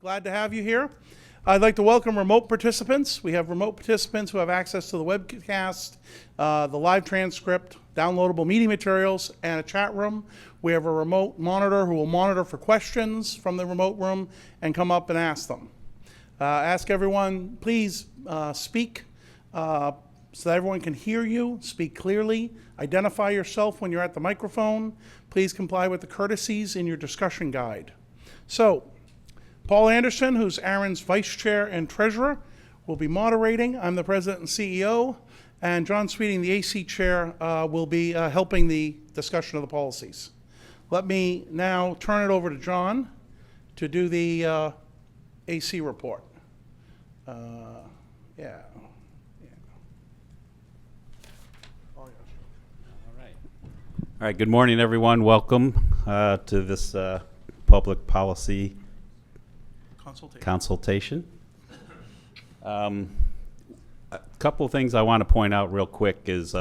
Glad to have you here. I'd like to welcome remote participants. We have remote participants who have access to the webcast, the live transcript, downloadable meeting materials, and a chat room. We have a remote monitor who will monitor for questions from the remote room and come up and ask them. Ask everyone, please speak so that everyone can hear you. Speak clearly. Identify yourself when you're at the microphone. Please comply with the courtesies in your discussion guide. So, Paul Andersen, who's ARIN's Vice Chair and Treasurer, will be moderating. I'm the President and CEO, and John Sweeting, the AC Chair, will be helping the discussion of the policies. Let me now turn it over to John to do the AC report. All right, good morning, everyone. Welcome to this public policy consultation. A couple of things I want to point out real quick is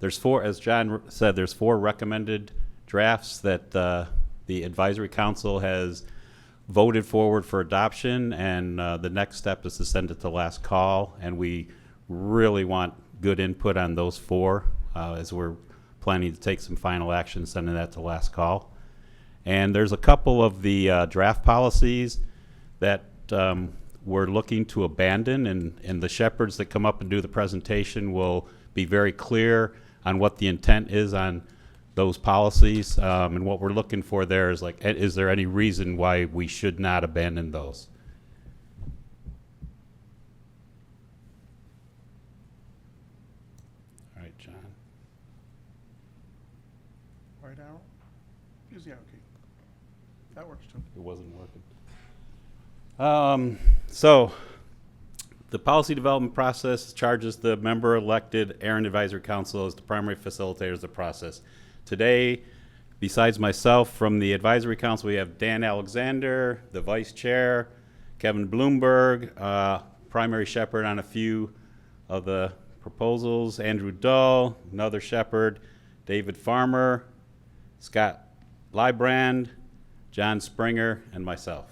there's four, as John said, there's four recommended drafts that the Advisory Council has voted forward for adoption, and the next step is to send it to last call, and we really want good input on those four as we're planning to take some final action, sending that to last call. And there's a couple of the draft policies that we're looking to abandon, and the shepherds that come up and do the presentation will be very clear on what the intent is on those policies, and what we're looking for there is like, is there any reason why we should not abandon those? All right, John. Right arrow? Use the arrow key. That works too. It wasn't working. So the policy development process charges the member-elected ARIN Advisory Council as the primary facilitators of the process. Today, besides myself from the Advisory Council, we have Dan Alexander, the Vice Chair, Kevin Bloomberg, primary shepherd on a few of the proposals, Andrew Dull, another shepherd, David Farmer, Scott Lybrand, John Springer, and myself.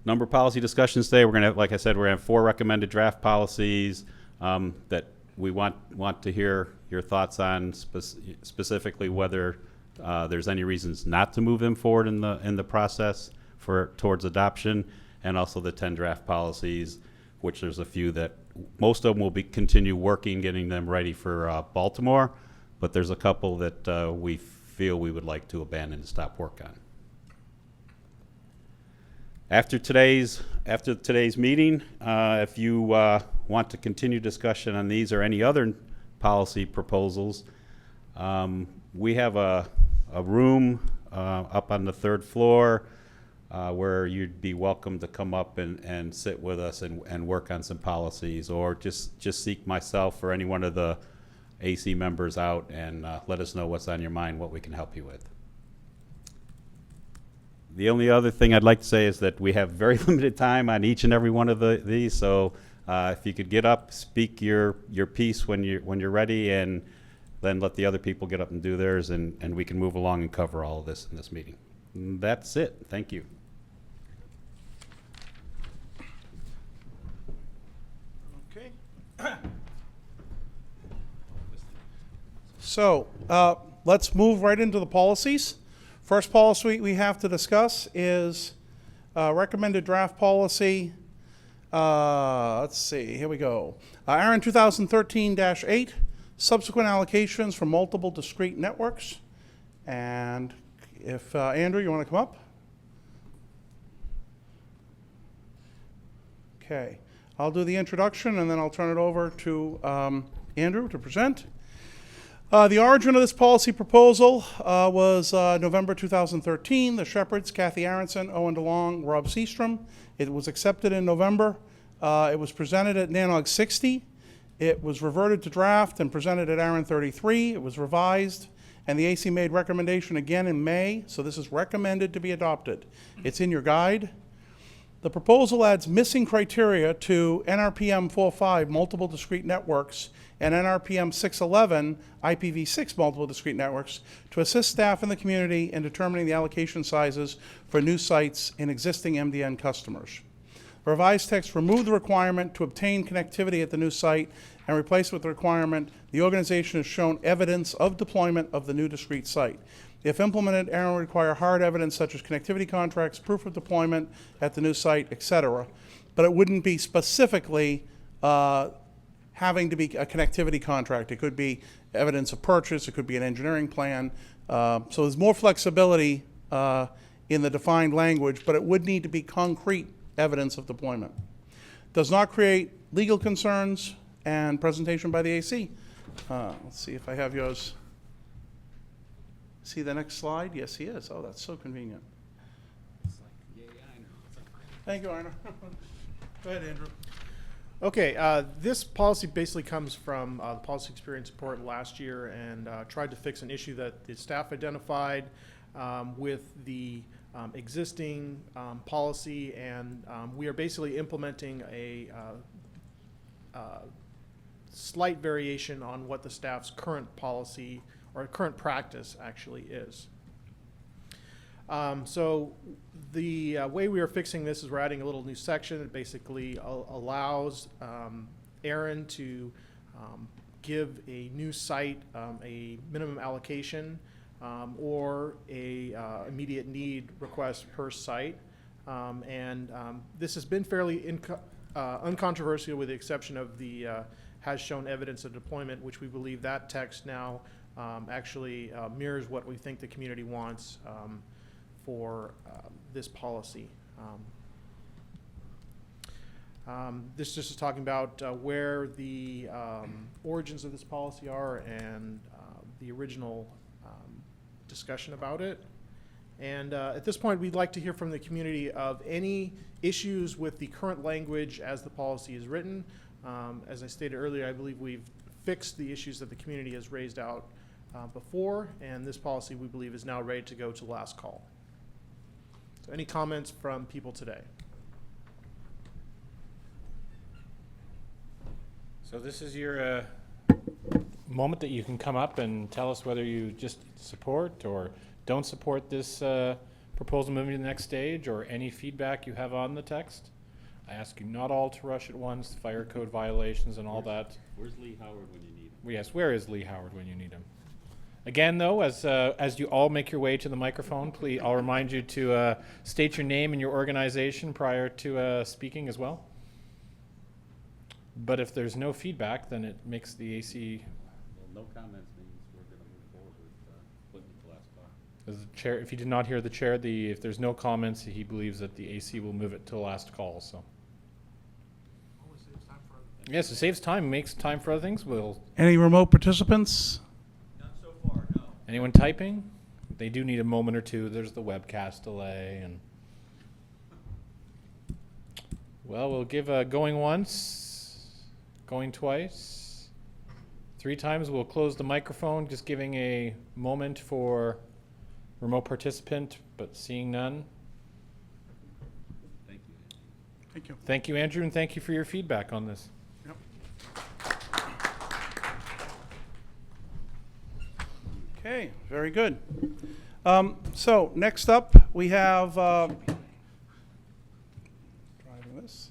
Number of policy discussions today. We're going to have, like I said, we're going to have four recommended draft policies that we want to hear your thoughts on, specifically whether there's any reasons not to move them forward in the process towards adoption, and also the 10 draft policies, which there's a few that most of them will be continue working, getting them ready for Baltimore, but there's a couple that we feel we would like to abandon and stop work on. After today's meeting, if you want to continue discussion on these or any other policy proposals, we have a room up on the third floor where you'd be welcome to come up and sit with us and work on some policies, or just seek myself or any one of the AC members out and let us know what's on your mind, what we can help you with. The only other thing I'd like to say is that we have very limited time on each and every one of these, so if you could get up, speak your piece when you're ready, and then let the other people get up and do theirs, and we can move along and cover all of this in this meeting. And that's it. Thank you. Okay. So let's move right into the policies. First policy we have to discuss is recommended draft policy. Let's see, here we go. ARIN 2013-8, subsequent allocations from multiple discrete networks. And if, Andrew, you want to come up? Okay, I'll do the introduction and then I'll turn it over to Andrew to present. The origin of this policy proposal was November 2013. The shepherds, Kathy Andersen, Owen DeLong, Rob Seastrom. It was accepted in November. It was presented at Nanog 60. It was reverted to draft and presented at ARIN 33. It was revised, and the AC made recommendation again in May. So this is recommended to be adopted. It's in your guide. The proposal adds missing criteria to NRPM 4.5 multiple discrete networks and NRPM 6.11 IPv6 multiple discrete networks to assist staff in the community in determining the allocation sizes for new sites in existing MDN customers. The revised text removed the requirement to obtain connectivity at the new site and replaced with the requirement the organization has shown evidence of deployment of the new discrete site. If implemented, ARIN will require hard evidence such as connectivity contracts, proof of deployment at the new site, etc. But it wouldn't be specifically having to be a connectivity contract. It could be evidence of purchase, it could be an engineering plan. So there's more flexibility in the defined language, but it would need to be concrete evidence of deployment. Does not create legal concerns, and presentation by the AC. Let's see if I have yours. See the next slide? Yes, he is. Oh, that's so convenient. It's like, yeah, I know. Thank you, Arna. Go ahead, Andrew. Okay, this policy basically comes from the policy experience report last year, and tried to fix an issue that the staff identified with the existing policy, and we are basically implementing a slight variation on what the staff's current policy or current practice actually is. So the way we are fixing this is we're adding a little new section that basically allows ARIN to give a new site a minimum allocation or a immediate need request per site. This has been fairly uncontroversial with the exception of the has shown evidence of deployment, which we believe that text now actually mirrors what we think the community wants for this policy. This just is talking about where the origins of this policy are and the original discussion about it. And at this point, we'd like to hear from the community of any issues with the current language as the policy is written. As I stated earlier, I believe we've fixed the issues that the community has raised out before, and this policy, we believe, is now ready to go to last call. So any comments from people today? So this is your moment that you can come up and tell us whether you just support or don't support this proposal moving to the next stage, or any feedback you have on the text. I ask you not all to rush at once, fire code violations and all that. Where's Lee Howard when you need him? Yes, where is Lee Howard when you need him? Again, though, as you all make your way to the microphone, please, I'll remind you to state your name and your organization prior to speaking as well. But if there's no feedback, then it makes the AC. Well, no comments means we're going to move forward with putting it to last call. As the chair, if you did not hear the chair, if there's no comments, he believes that the AC will move it to the last call. So. Yes, it saves time, makes time for other things. Any remote participants? Not so far, no. Anyone typing? They do need a moment or two. There's the webcast delay, and well, we'll give going once, going twice, 3 times. We'll close the microphone, just giving a moment for remote participant, but seeing none. Thank you. Thank you. Thank you, Andrew, and thank you for your feedback on this. Yep. Okay, very good. So next up, we have driving this.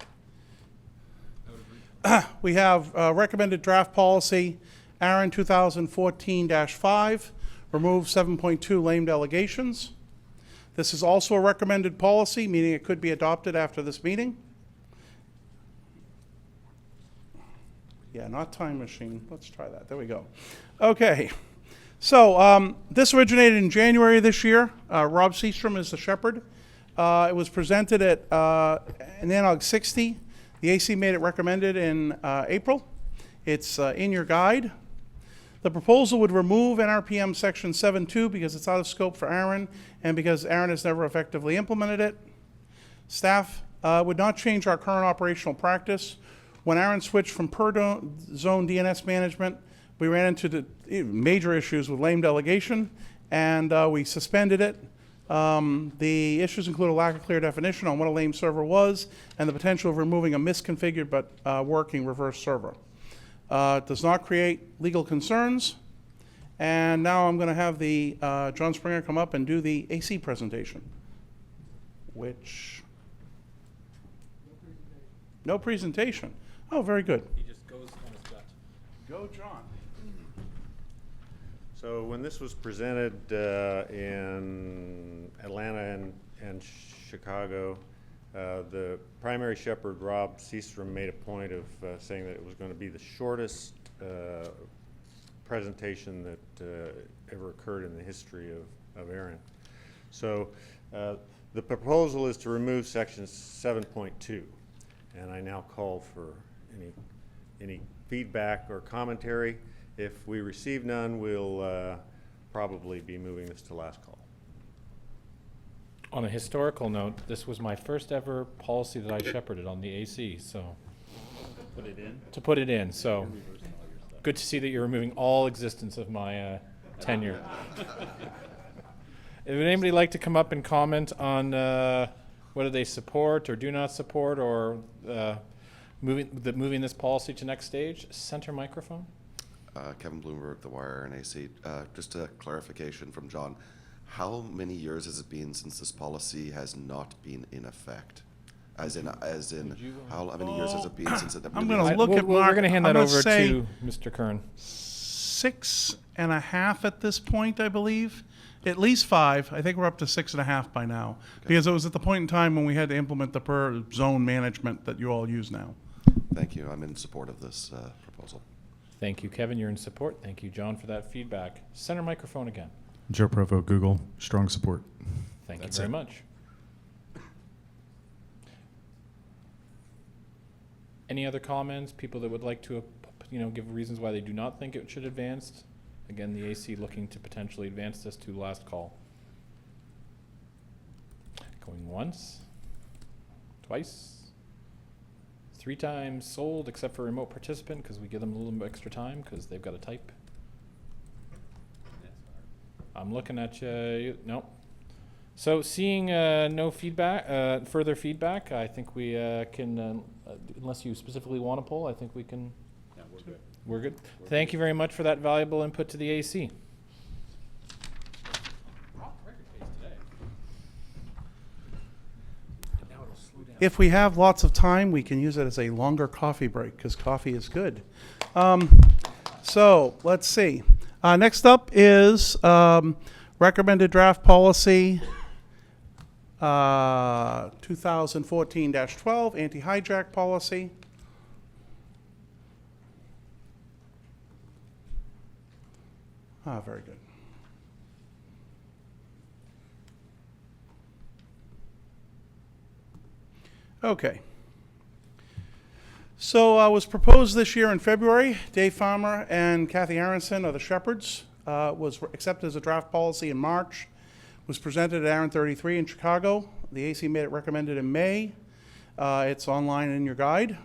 We have recommended draft policy, ARIN 2014-5, remove 7.2 lame delegations. This is also a recommended policy, meaning it could be adopted after this meeting. Yeah, not time machine. Let's try that. There we go. Okay. So this originated in January of this year. Rob Seastrom is the shepherd. It was presented at Nanog 60. The AC made it recommended in April. It's in your guide. The proposal would remove NRPM section 7.2 because it's out of scope for ARIN and because ARIN has never effectively implemented it. Staff would not change our current operational practice. When ARIN switched from per zone DNS management, we ran into the major issues with lame delegation, and we suspended it. The issues include a lack of clear definition on what a lame server was and the potential of removing a misconfigured but working reverse server. It does not create legal concerns. And now I'm going to have the John Springer come up and do the AC presentation, which... No presentation. Oh, very good. He just goes on his gut. Go, John. So when this was presented in Atlanta and Chicago, the primary shepherd, Rob Seastrom, made a point of saying that it was going to be the shortest presentation that ever occurred in the history of ARIN. So the proposal is to remove section 7.2, and I now call for any feedback or commentary. If we receive none, we'll probably be moving this to last call. On a historical note, this was my first ever policy that I shepherded on the AC, so. To put it in, so. Good to see that you're removing all existence of my tenure. Would anybody like to come up and comment on whether they support or do not support or moving this policy to next stage? Center microphone. Kevin Bloomberg, The Wire, and AC. Just a clarification from John. How many years has it been since this policy has not been in effect? As in, how many years has it been since it? I'm going to look at We're Mark. going to hand I'm that gonna over say to Mr. Curran. 6.5 at this point, I believe. At least 5. I think we're up to 6.5 by now. Okay. Because it was at the point in time when we had to implement the per zone management that you all use now. Thank you. I'm in support of this proposal. Thank you, Kevin. You're in support. Thank you, John, for that feedback. Center microphone again. Joe Provo, Google, strong support. Thank you very much. Any other comments? People that would like to, give reasons why they do not think it should advance? Again, the AC looking to potentially advance this to last call. Going once, twice, 3 times sold, except for remote participant, because we give them a little bit extra time because they've got to type. I'm looking at you. Nope. So seeing no feedback, further feedback, I think we can, unless you specifically want to poll, I think we can. Yeah, we're good. We're good. Thank you very much for that valuable input to the AC. If we have lots of time, we can use it as a longer coffee break because coffee is good. So let's see. Next up is recommended draft policy 2014-12, anti-hijack policy. Very good. Okay. So was proposed this year in February. Dave Farmer and Kathy Andersen are the shepherds. Was accepted as a draft policy in March. Was presented at ARIN 33 in Chicago. The AC made it recommended in May. It's online in your guide.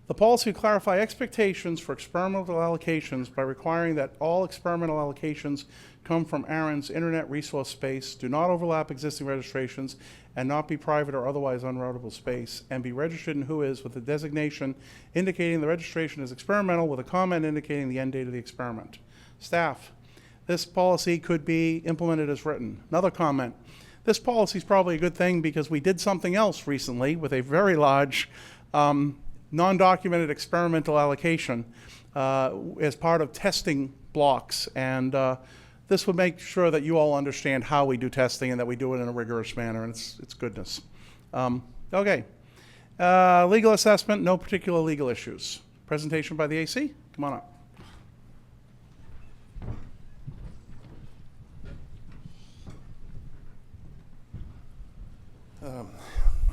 The policy would clarify expectations for experimental allocations by requiring that all experimental allocations come from ARIN's internet resource space, do not overlap existing registrations, and not be private or otherwise unroutable space, and be registered in WHOIS with a designation indicating the registration is experimental with a comment indicating the end date of the experiment. Staff, this policy could be implemented as written. Another comment, this policy is probably a good thing because we did something else recently with a very large non-documented experimental allocation as part of testing blocks, and this would make sure that you all understand how we do testing and that we do it in a rigorous manner, and it's goodness. Okay. Legal assessment, no particular legal issues. Presentation by the AC, come on up.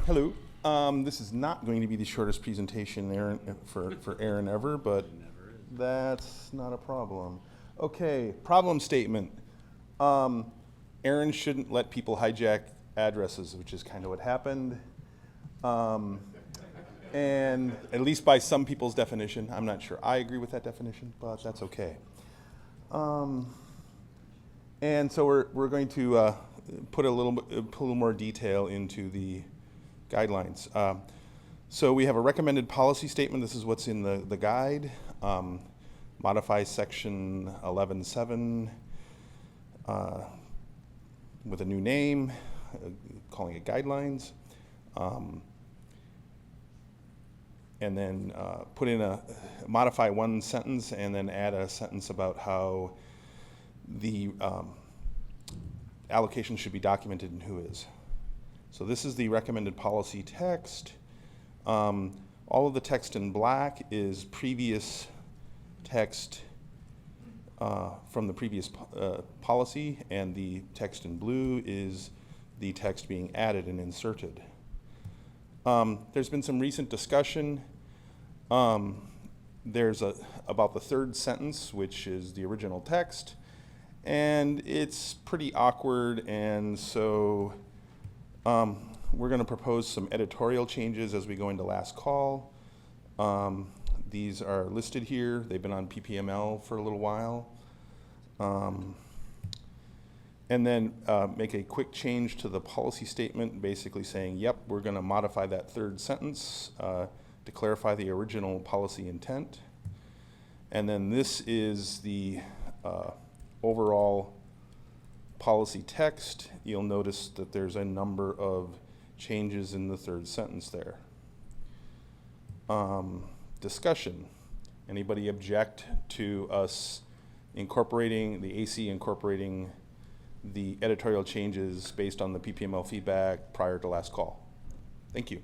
Hello. This is not going to be the shortest presentation for ARIN ever, but that's not a problem. Okay, problem statement. ARIN shouldn't let people hijack addresses, which is kind of what happened. And at least by some people's definition, I'm not sure I agree with that definition, but that's okay. And so we're going to put a little more detail into the guidelines. So we have a recommended policy statement. This is what's in the guide. Modify section 11.7 with a new name, calling it guidelines. And then put in modify one sentence and then add a sentence about how the allocation should be documented and who is. So this is the recommended policy text. All of the text in black is previous text from the previous policy, and the text in blue is the text being added and inserted. There's been some recent discussion. There's about the third sentence, which is the original text, and it's pretty awkward, and so we're going to propose some editorial changes as we go into last call. These are listed here. They've been on PPML for a little while. And then make a quick change to the policy statement, basically saying, yep, we're going to modify that third sentence to clarify the original policy intent. And then this is the overall policy text. You'll notice that there's a number of changes in the third sentence there. Discussion. Anybody object to us incorporating, the AC incorporating the editorial changes based on the PPML feedback prior to last call? Thank you.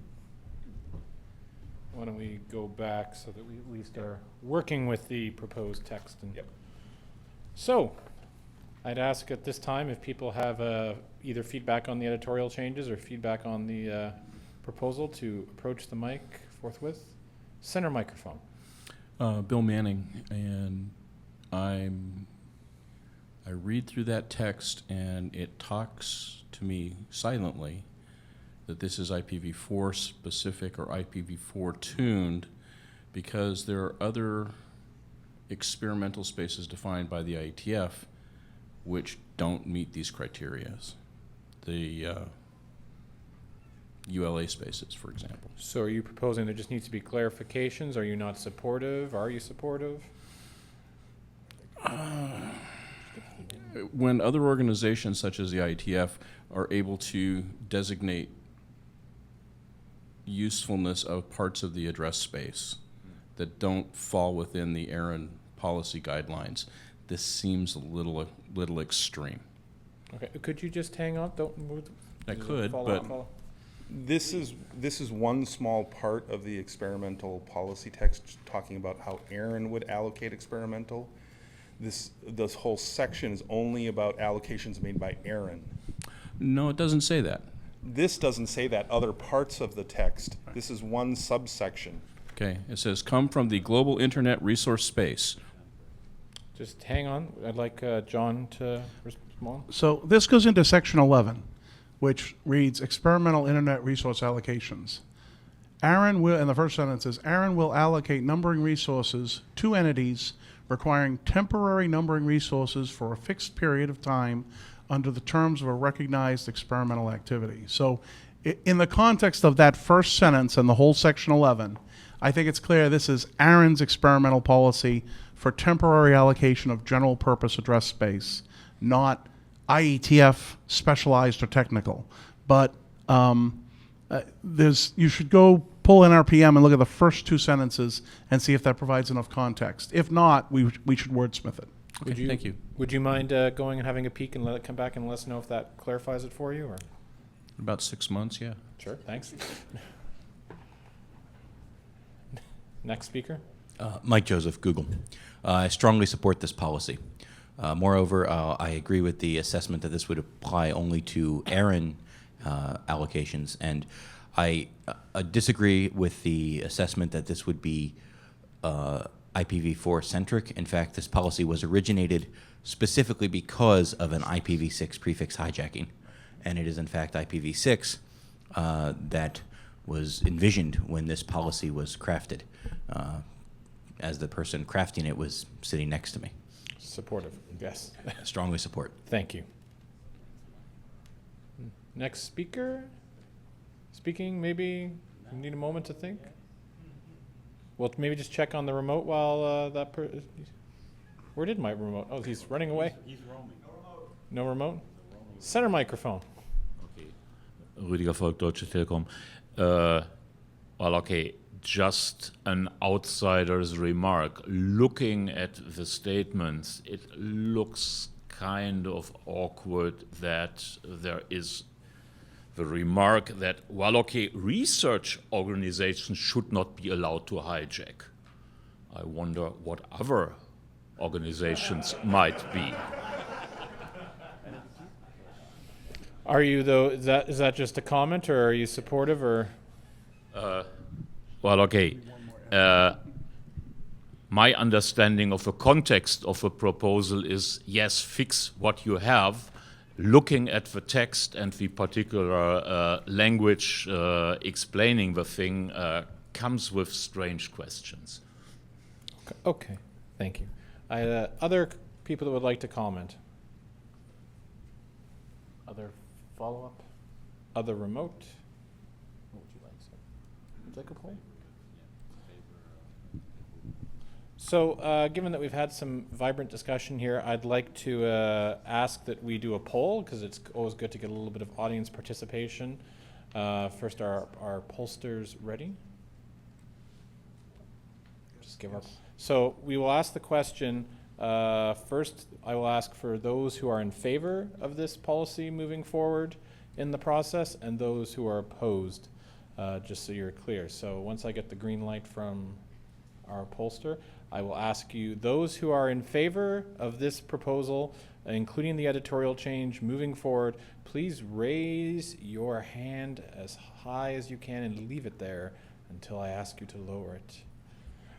Why don't we go back so that we at least are working with the proposed text? And Yep. So, I'd ask at this time if people have either feedback on the editorial changes or feedback on the proposal to approach the mic forthwith. Center microphone. Bill Manning, and I read through that text and it talks to me silently that this is IPv4 specific or IPv4 tuned, because there are other experimental spaces defined by the IETF which don't meet these criteria. The ULA spaces, for example. So are you proposing there just needs to be clarifications? Are you not supportive? Are you supportive? When other organizations such as the IETF are able to designate usefulness of parts of the address space that don't fall within the ARIN policy guidelines, this seems a little extreme. Okay, could you just hang on? Don't move. I Does it could, fall but off? This is one small part of the experimental policy text talking about how ARIN would allocate experimental. This whole section is only about allocations made by ARIN. No, it doesn't say that. This doesn't say that. Other parts of the text. This is one subsection. Okay, it says come from the global internet resource space. Just hang on. I'd like John to respond. So this goes into section 11, which reads experimental internet resource allocations. ARIN will, in the first sentence is, ARIN will allocate numbering resources to entities requiring temporary numbering resources for a fixed period of time under the terms of a recognized experimental activity. So in the context of that first sentence and the whole section 11, I think it's clear this is ARIN's experimental policy for temporary allocation of general purpose address space, not IETF specialized or technical. But you should go pull NRPM and look at the first two sentences and see if that provides enough context. If not, we should wordsmith it. Okay, thank you. Would you mind going and having a peek and let it come back and let us know if that clarifies it for you? Or About 6 months, yeah. sure, thanks. Next speaker. Mike Joseph, Google. I strongly support this policy. Moreover, I agree with the assessment that this would apply only to ARIN allocations, and I disagree with the assessment that this would be IPv4 centric. In fact, this policy was originated specifically because of an IPv6 prefix hijacking, and it is in fact IPv6 that was envisioned when this policy was crafted, as the person crafting it was sitting next to me. Supportive, yes. Strongly support. Thank you. Next speaker? Speaking, maybe you need a moment to think? Well, maybe just check on the remote while where did my remote? Oh, he's running away? He's roaming. No remote? Center microphone. Okay. Rüdiger Volk, Deutsche Telekom. Well, okay, just an outsider's remark. Looking at the statements, it looks kind of awkward that there is the remark that, well, okay, research organizations should not be allowed to hijack. I wonder what other organizations might be. Are you, though, is that just a comment, or are you supportive, or? Well, okay. My understanding of the context of a proposal is, yes, fix what you have. Looking at the text and the particular language explaining the thing comes with strange questions. Okay, thank you. Other people that would like to comment? Other follow-up? Other remote? What would you like, sir? Would you like a poll? So, given that we've had some vibrant discussion here, I'd like to ask that we do a poll, because it's always good to get a little bit of audience participation. First, are pollsters ready? Just give up. So, we will ask the question. First, I will ask for those who are in favor of this policy moving forward in the process, and those who are opposed, just so you're clear. So, once I get the green light from our pollster, I will ask you, those who are in favor of this proposal, including the editorial change moving forward, please raise your hand as high as you can and leave it there until I ask you to lower it.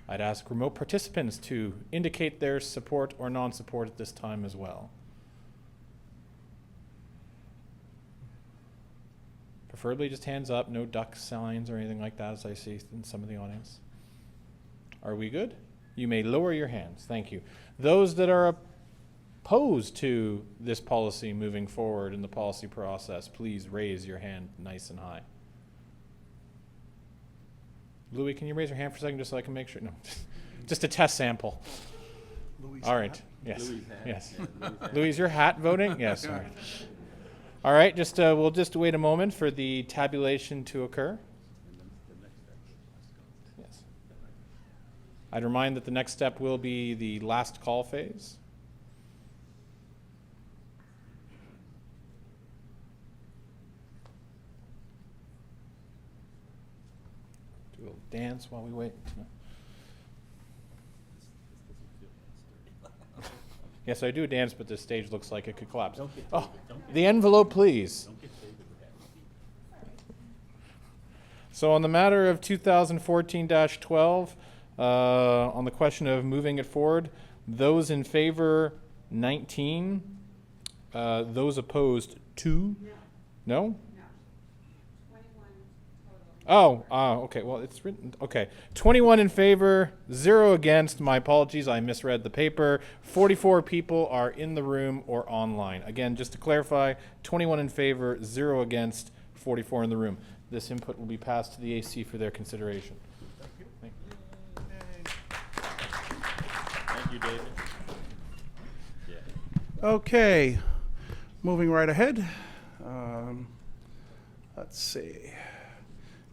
I'd ask remote participants to indicate their support or non-support at this time as well. Preferably just hands up, no duck signs or anything like that, as I see in some of the audience. Are we good? You may lower your hands. Thank you. Those that are opposed to this policy moving forward in the policy process, please raise your hand nice and high. Louis, can you raise your hand for a second just so I can make sure? No, just a test sample. All right. Yes. Yes. Louis, is your hat voting? Yes. All right. All right. Just we'll just wait a moment for the tabulation to occur. I'd remind that the next step will be the last call phase. Do a little dance while we wait. Yes, I do dance, but the stage looks like it could collapse. Oh, the envelope, please. So on the matter of 2014-12, on the question of moving it forward, those in favor 19, those opposed 2. No? No. 21 total. Okay. Well, it's written. Okay. 21 in favor, 0 against. My apologies. I misread the paper. 44 people are in the room or online. Again, just to clarify, 21 in favor, 0 against, 44 in the room. This input will be passed to the AC for their consideration. David. Yeah. Okay, moving right ahead. Let's see.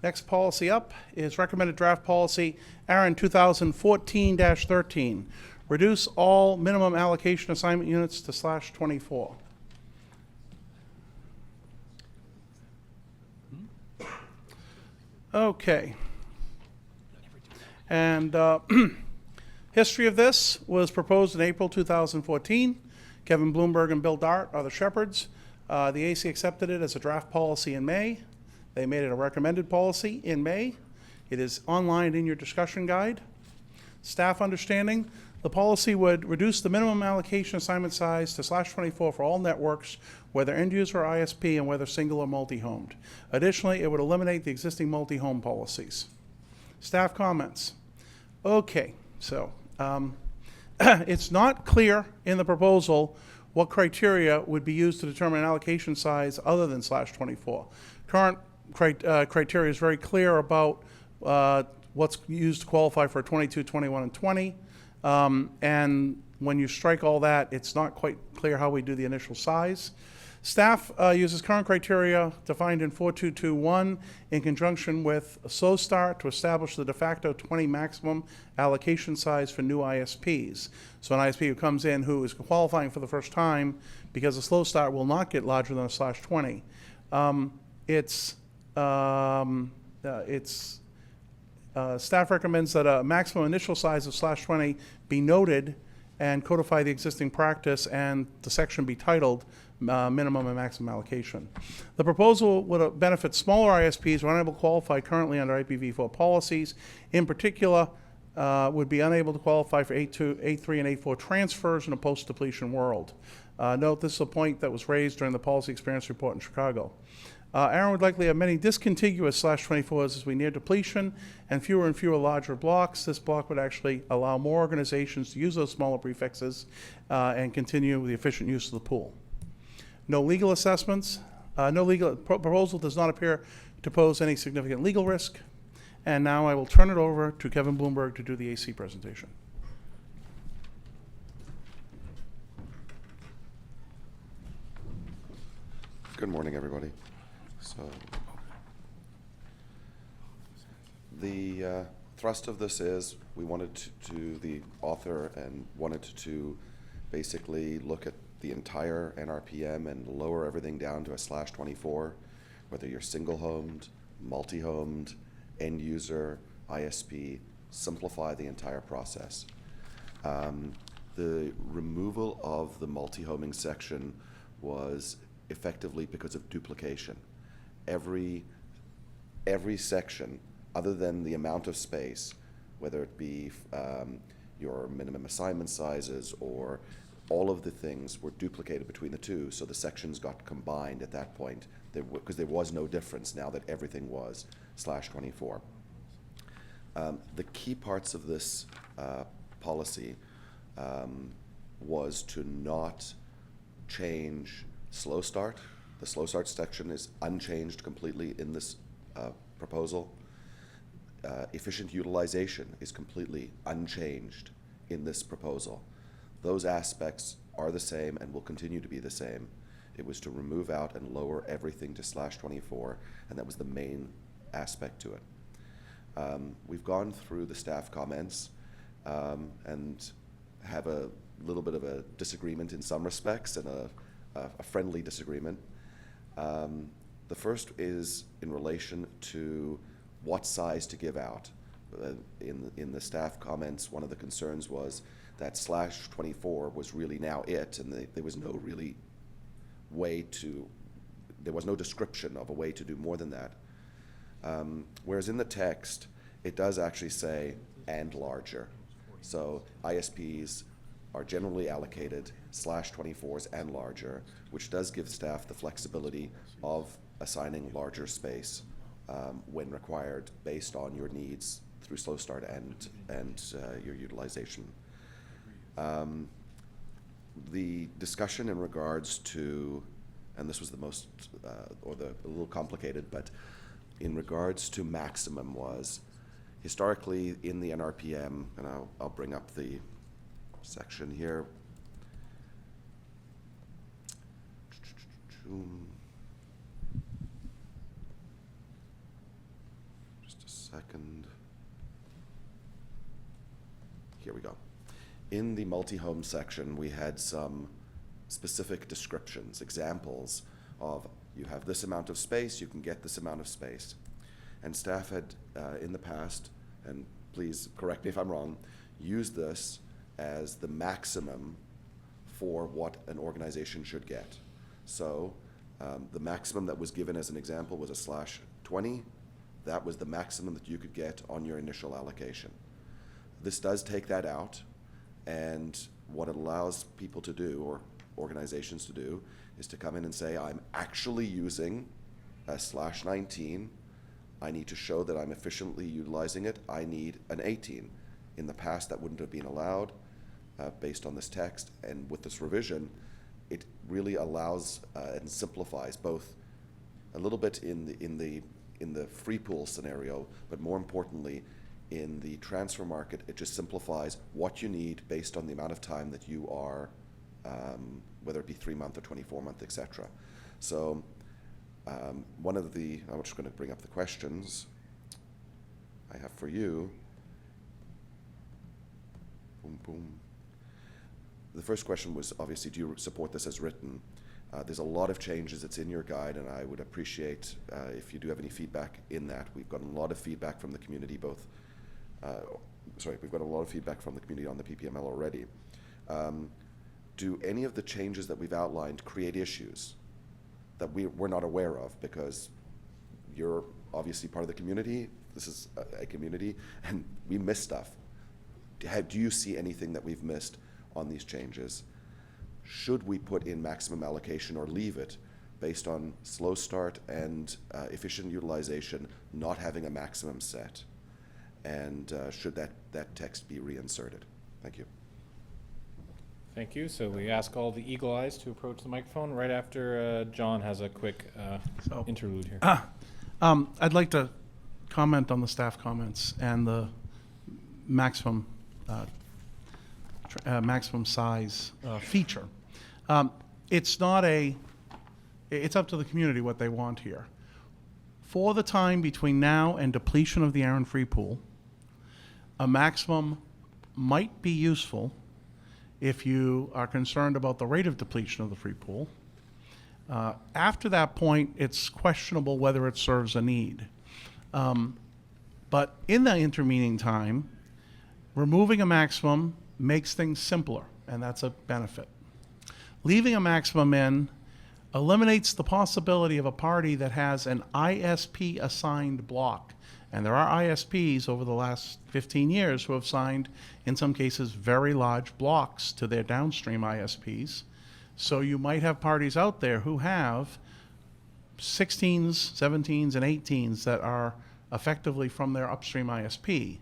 Next policy up is recommended draft policy ARIN 2014-13. Reduce all minimum allocation assignment units to /24. Okay. And history of this was proposed in April 2014. Kevin Bloomberg and Bill Dart are the shepherds. The AC accepted it as a draft policy in May. They made it a recommended policy in May. It is online in your discussion guide. Staff understanding, the policy would reduce the minimum allocation assignment size to /24 for all networks, whether end user or ISP and whether single or multi-homed. Additionally, it would eliminate the existing multi-home policies. Staff comments. Okay, so it's not clear in the proposal what criteria would be used to determine an allocation size other than /24. Current criteria is very clear about what's used to qualify for 22, 21, and 20. And when you strike all that, it's not quite clear how we do the initial size. Staff uses current criteria defined in 4221 in conjunction with a slow start to establish the de facto 20 maximum allocation size for new ISPs. So an ISP who comes in who is qualifying for the first time, because a slow start will not get larger than a /20. Staff recommends that a maximum initial size of /20 be noted and codify the existing practice, and the section be titled minimum and maximum allocation. The proposal would benefit smaller ISPs who are unable to qualify currently under IPv4 policies. In particular, would be unable to qualify for 8.2, 8.3, and 8.4 transfers in a post-depletion world. Note this is a point that was raised during the policy experience report in Chicago. ARIN would likely have many discontiguous /24s as we near depletion and fewer larger blocks. This block would actually allow more organizations to use those smaller prefixes and continue the efficient use of the pool. No legal assessments. Proposal does not appear to pose any significant legal risk. And now I will turn it over to Kevin Bloomberg to do the AC presentation. Good morning, everybody. So, the thrust of this is we wanted to the author and wanted to basically look at the entire NRPM and lower everything down to a /24, whether you're single-homed, multi-homed, end user, ISP, simplify the entire process. The removal of the multi-homing section was effectively because of duplication. Every section, other than the amount of space, whether it be your minimum assignment sizes or all of the things, were duplicated between the two, so the sections got combined at that point because there was no difference now that everything was /24. The key parts of this policy was to not change slow start. The slow start section is unchanged completely in this proposal. Efficient utilization is completely unchanged in this proposal. Those aspects are the same and will continue to be the same. It was to remove out and lower everything to /24, and that was the main aspect to it. We've gone through the staff comments and have a little bit of a disagreement in some respects and a friendly disagreement. The first is in relation to what size to give out. In the staff comments, one of the concerns was that /24 was really now it, and there was no really way to, there was no description of a way to do more than that. Whereas in the text, it does actually say and larger. So ISPs are generally allocated /24s and larger, which does give staff the flexibility of assigning larger space when required based on your needs through slow start and your utilization. The discussion in regards to, and this was the most, a little complicated, but in regards to maximum was, historically in the NRPM, and I'll bring up the section here. Just a second. Here we go. In the multi-home section, we had some specific descriptions, examples of you have this amount of space, you can get this amount of space. And staff had, in the past, and please correct me if I'm wrong, used this as the maximum for what an organization should get. So the maximum that was given as an example was a /20. That was the maximum that you could get on your initial allocation. This does take that out, and what it allows people to do, or organizations to do, is to come in and say, I'm actually using a /19. I need to show that I'm efficiently utilizing it. I need an 18. In the past, that wouldn't have been allowed based on this text, and with this revision, it really allows and simplifies both a little bit in the free pool scenario, but more importantly, in the transfer market, it just simplifies what you need based on the amount of time that you are, whether it be 3-month or 24-month, etc. So I'm just going to bring up the questions I have for you. Boom, boom. The first question was, obviously, do you support this as written? There's a lot of changes. It's in your guide, and I would appreciate if you do have any feedback in that. We've got a lot of feedback from the community, we've got a lot of feedback from the community on the PPML already. Do any of the changes that we've outlined create issues that we're not aware of? Because you're obviously part of the community. This is a community, and we miss stuff. Do you see anything that we've missed on these changes? Should we put in maximum allocation or leave it based on slow start and efficient utilization, not having a maximum set? And should that text be reinserted? Thank you. Thank you. So we ask all the eagle eyes to approach the microphone right after John has a quick interlude here. I'd like to comment on the staff comments and the maximum maximum size feature. It's up to the community what they want here. For the time between now and depletion of the ARIN free pool, a maximum might be useful if you are concerned about the rate of depletion of the free pool. After that point, it's questionable whether it serves a need. But in the intervening time, removing a maximum makes things simpler, and that's a benefit. Leaving a maximum in eliminates the possibility of a party that has an ISP assigned block. And there are ISPs over the last 15 years who have signed, in some cases, very large blocks to their downstream ISPs. So you might have parties out there who have 16s, 17s, and 18s that are effectively from their upstream ISP.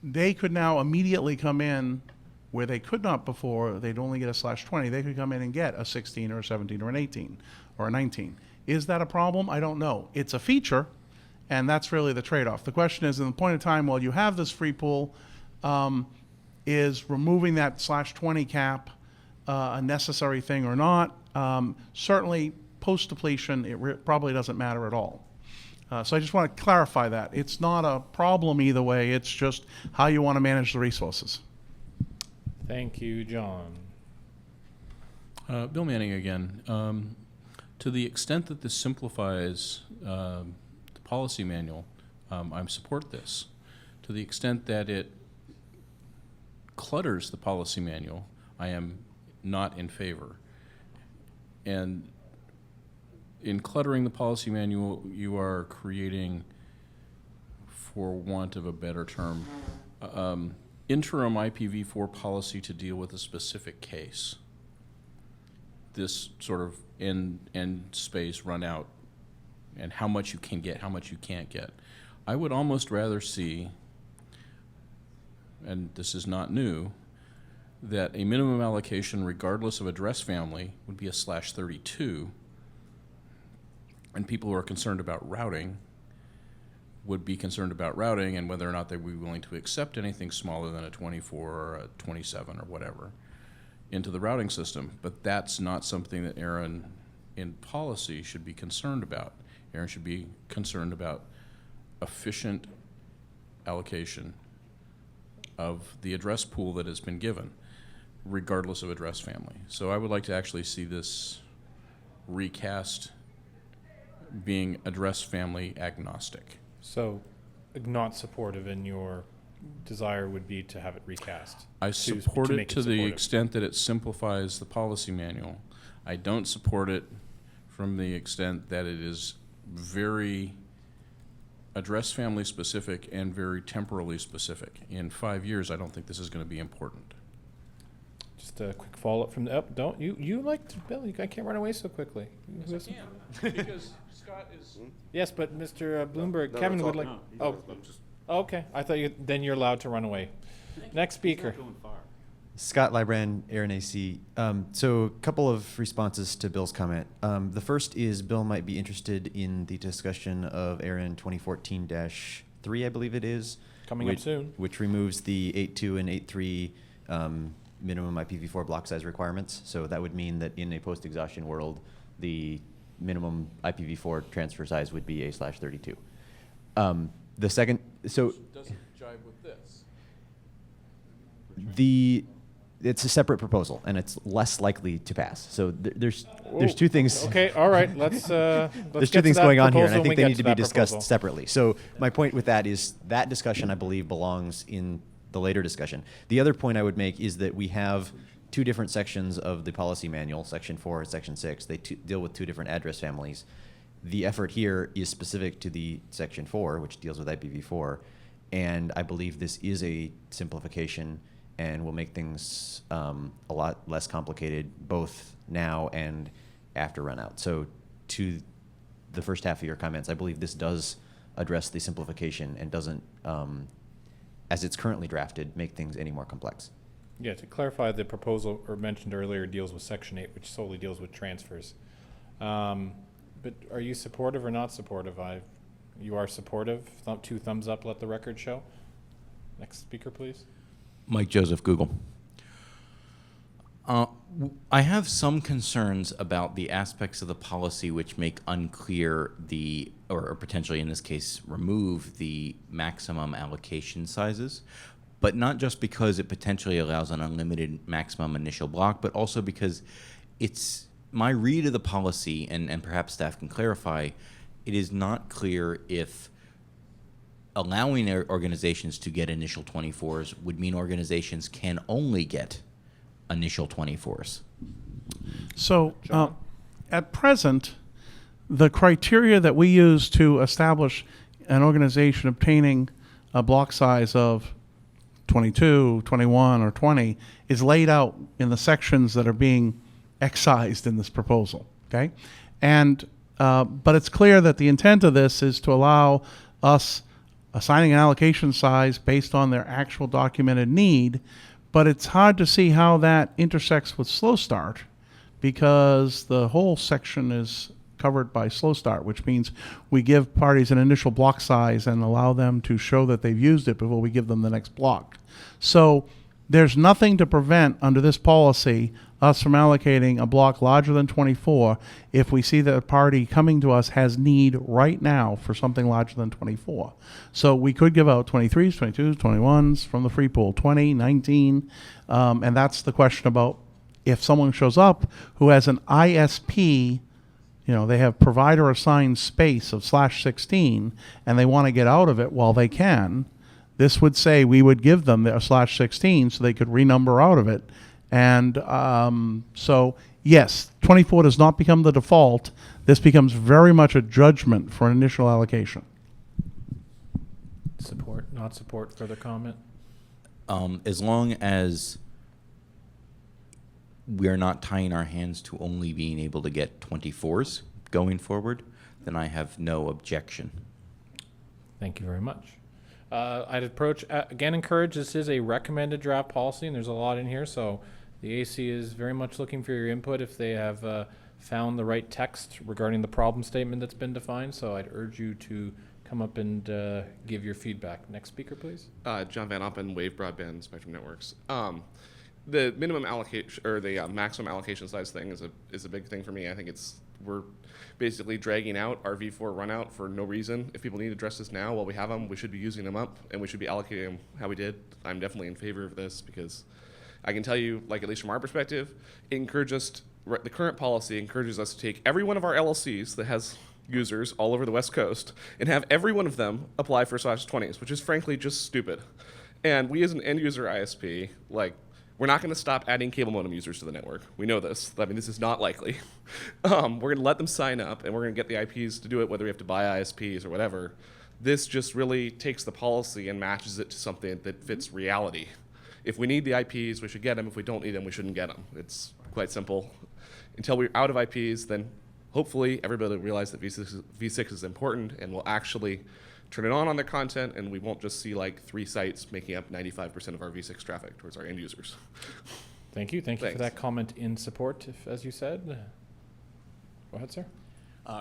They could now immediately come in where they could not before. They'd only get a /20. They could come in and get a 16 or a 17 or an 18 or a 19. Is that a problem? I don't know. It's a feature, and that's really the trade-off. The question is, in the point of time while you have this free pool, is removing that /20 cap a necessary thing or not? Certainly, post-depletion, it probably doesn't matter at all. So I just want to clarify that. It's not a problem either way. It's just how you want to manage the resources. Thank you, John. Bill Manning again. To the extent that this simplifies the policy manual, I support this. To the extent that it clutters the policy manual, I am not in favor. And in cluttering the policy manual, you are creating, for want of a better term, interim IPv4 policy to deal with a specific case. This sort of end space run out, and how much you can get, how much you can't get. I would almost rather see, and this is not new, that a minimum allocation regardless of address family would be a /32, and people who are concerned about routing would be concerned about routing and whether or not they would be willing to accept anything smaller than a 24 or a 27 or whatever into the routing system. But that's not something that ARIN in policy should be concerned about. ARIN should be concerned about efficient allocation of the address pool that has been given, regardless of address family. So I would like to actually see this recast being address family agnostic. So not supportive, and your desire would be to have it recast? I support it to the extent that it simplifies the policy manual. I don't support it from the extent that it is very address family specific and very temporally specific. In 5 years, I don't think this is going to be important. Just a quick follow-up from the, don't you like to, Bill, I can't run away so quickly. Yes, I can, because Scott is... Yes, but Mr. Bloomberg, Kevin would like, okay, I thought then you're allowed to run away. Next speaker. Scott Librand, ARIN AC. So a couple of responses to Bill's comment. The first is Bill might be interested in the discussion of ARIN 2014-3, I believe it is. Coming up soon. Which removes the 8.2 and 8.3 minimum IPv4 block size requirements. So that would mean that in a post-exhaustion world, the minimum IPv4 transfer size would be A/32. The second, so Doesn't jive with this. it's a separate proposal and it's less likely to pass. So there's two things. Okay, all right, let's There's get two things to that going on here, and I proposal when we think they get need to be that discussed proposal. separately. So my point with that is that discussion, I believe, belongs in the later discussion. The other point I would make is that we have two different sections of the policy manual, Section 4 and Section 6. They deal with two different address families. The effort here is specific to the Section 4, which deals with IPv4, and I believe this is a simplification and will make things a lot less complicated both now and after run out. So to the first half of your comments, I believe this does address the simplification and doesn't, as it's currently drafted, make things any more complex. Yeah, to clarify, the proposal or mentioned earlier deals with Section 8, which solely deals with transfers. But are you supportive or not supportive? You are supportive. Two thumbs up, let the record show. Next speaker, please. Mike Joseph, Google. I have some concerns about the aspects of the policy which make unclear or potentially in this case remove the maximum allocation sizes, but not just because it potentially allows an unlimited maximum initial block, but also because it's my read of the policy, and perhaps staff can clarify, it is not clear if allowing organizations to get initial 24s would mean organizations can only get initial 24s. So at present, the criteria that we use to establish an organization obtaining a block size of 22, 21, or 20 is laid out in the sections that are being excised in this proposal, okay? And, but it's clear that the intent of this is to allow us assigning an allocation size based on their actual documented need, but it's hard to see how that intersects with slow start because the whole section is covered by slow start, which means we give parties an initial block size and allow them to show that they've used it before we give them the next block. So there's nothing to prevent under this policy us from allocating a block larger than 24 if we see that a party coming to us has need right now for something larger than 24. So we could give out 23s, 22s, 21s from the free pool, 20, 19, and that's the question about if someone shows up who has an ISP, you know, they have provider assigned space of /16 and they want to get out of it while they can, this would say we would give them their /16 so they could renumber out of it. And so, yes, 24 does not become the default. This becomes very much a judgment for an initial allocation. Support, not support, further comment? As long as we're not tying our hands to only being able to get 24s going forward, then I have no objection. Thank you very much. I'd encourage, this is a recommended draft policy, and there's a lot in here, so the AC is very much looking for your input if they have found the right text regarding the problem statement that's been defined, so I'd urge you to come up and give your feedback. Next speaker, please. John Van Oppen, Wave Broadband Spectrum Networks. The minimum allocation or the maximum allocation size thing is a big thing for me. I think we're basically dragging out our V4 runout for no reason. If people need to address this now while we have them, we should be using them up and we should be allocating them how we did. I'm definitely in favor of this because I can tell you, like at least from our perspective, it encourages the current policy encourages us to take every one of our LLCs that has users all over the West Coast and have every one of them apply for /20s, which is frankly just stupid. And we as an end user ISP, we're not going to stop adding cable modem users to the network. We know this. I mean, this is not likely. We're going to let them sign up, and we're going to get the IPs to do it, whether we have to buy ISPs or whatever. This just really takes the policy and matches it to something that fits reality. If we need the IPs, we should get them. If we don't need them, we shouldn't get them. It's quite simple. Until we're out of IPs, then hopefully everybody will realize that V6 is important and will actually turn it on the content, and we won't just see like 3 sites making up 95% of our V6 traffic towards our end users. Thank you. Thank you for Thanks. that comment in support, as you said. Go ahead, sir.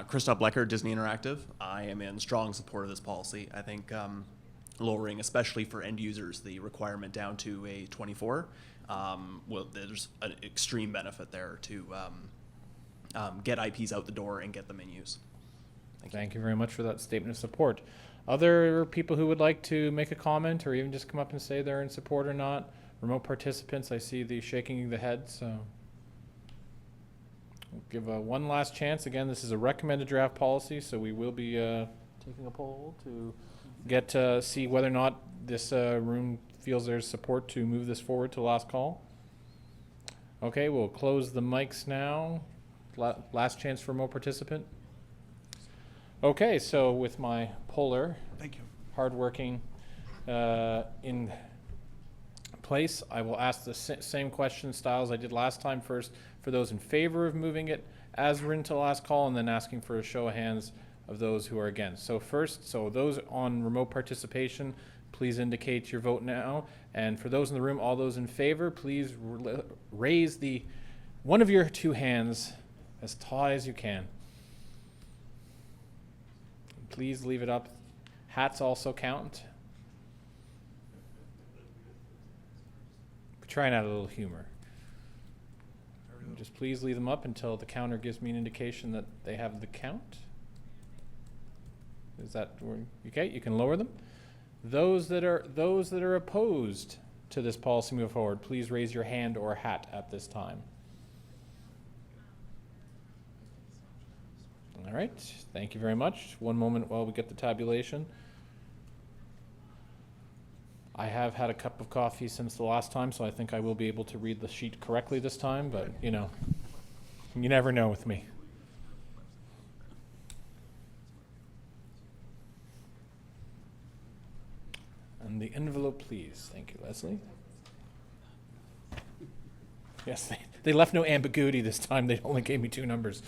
Christoph Blecker, Disney Interactive. I am in strong support of this policy. I think lowering, especially for end users, the requirement down to a 24, there's an extreme benefit there to get IPs out the door and get them in use. Thank you very much for that statement of support. Other people who would like to make a comment or even just come up and say they're in support or not? Remote participants, I see the shaking of the head, so we'll give one last chance. Again, this is a recommended draft policy, so we will be taking a poll to get see whether or not this room feels there's support to move this forward to last call. Okay, we'll close the mics now. Last chance for remote participant. Okay, so with my poller, Thank you. hardworking in place, I will ask the same question styles I did last time. First, for those in favor of moving it as written to last call, and then asking for a show of hands of those who are against. So first, those on remote participation, please indicate your vote now. And for those in the room, all those in favor, please raise one of your 2 hands as tall as you can. Please leave it up. Hats also count. We're trying out a little humor. Just please leave them up until the counter gives me an indication that they have the count. Is that okay? You can lower them. Those that are opposed to this policy move forward, please raise your hand or hat at this time. All right, thank you very much. One moment while we get the tabulation. I have had a cup of coffee since the last time, so I think I will be able to read the sheet correctly this time, but you know, you never know with me. And the envelope, please. Thank you, Leslie. Yes, they left no ambiguity this time. They only gave me 2 numbers.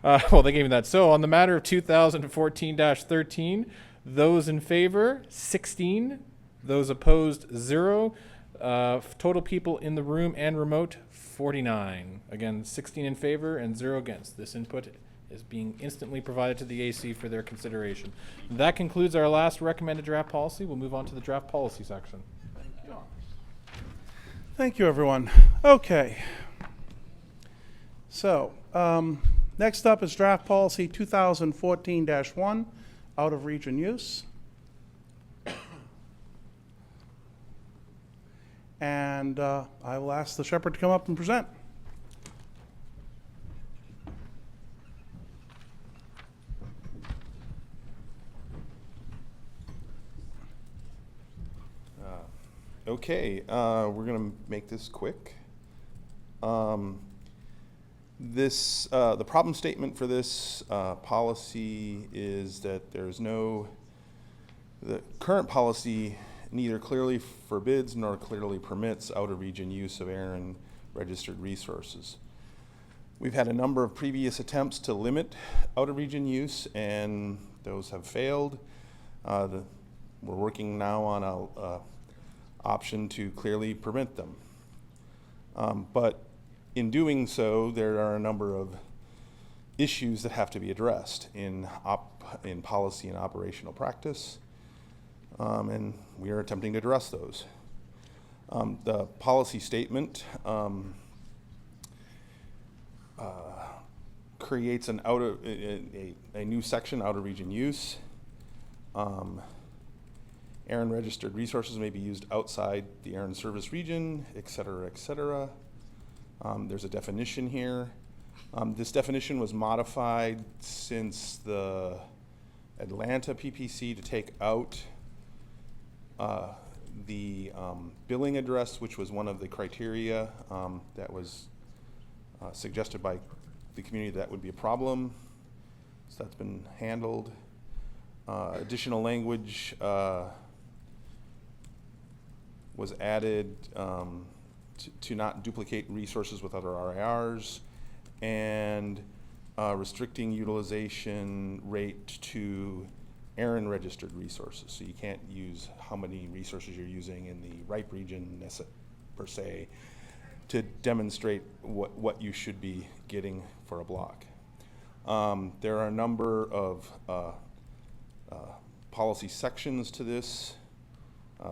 Well, they gave me that. So on the matter of 2014-13, those in favor, 16. Those opposed, 0. Total people in the room and remote, 49. Again, 16 in favor and 0 against. This input is being instantly provided to the AC for their consideration. That concludes our last recommended draft policy. We'll move on to the draft policy section. Thank you, everyone. Okay. So, next up is draft policy 2014-1, out of region use. And I will ask the shepherd to come up and present. Okay, we're going to make this quick. The problem statement for this policy is that the current policy neither clearly forbids nor clearly permits out-of-region use of ARIN registered resources. We've had a number of previous attempts to limit out-of-region use, and those have failed. We're working now on a option to clearly permit them. But in doing so, there are a number of issues that have to be addressed in policy and operational practice, and we are attempting to address those. The policy statement creates a new section, out-of-region use. ARIN registered resources may be used outside the ARIN service region, et cetera, et cetera. There's a definition here. This definition was modified since the Atlanta PPC to take out the billing address, which was one of the criteria that was suggested by the community that would be a problem. So that's been handled. Additional language was added to not duplicate resources with other RIRs, and restricting utilization rate to ARIN registered resources. So you can't use how many resources you're using in the RIPE region per se to demonstrate what you should be getting for a block. There are a number of policy sections to this.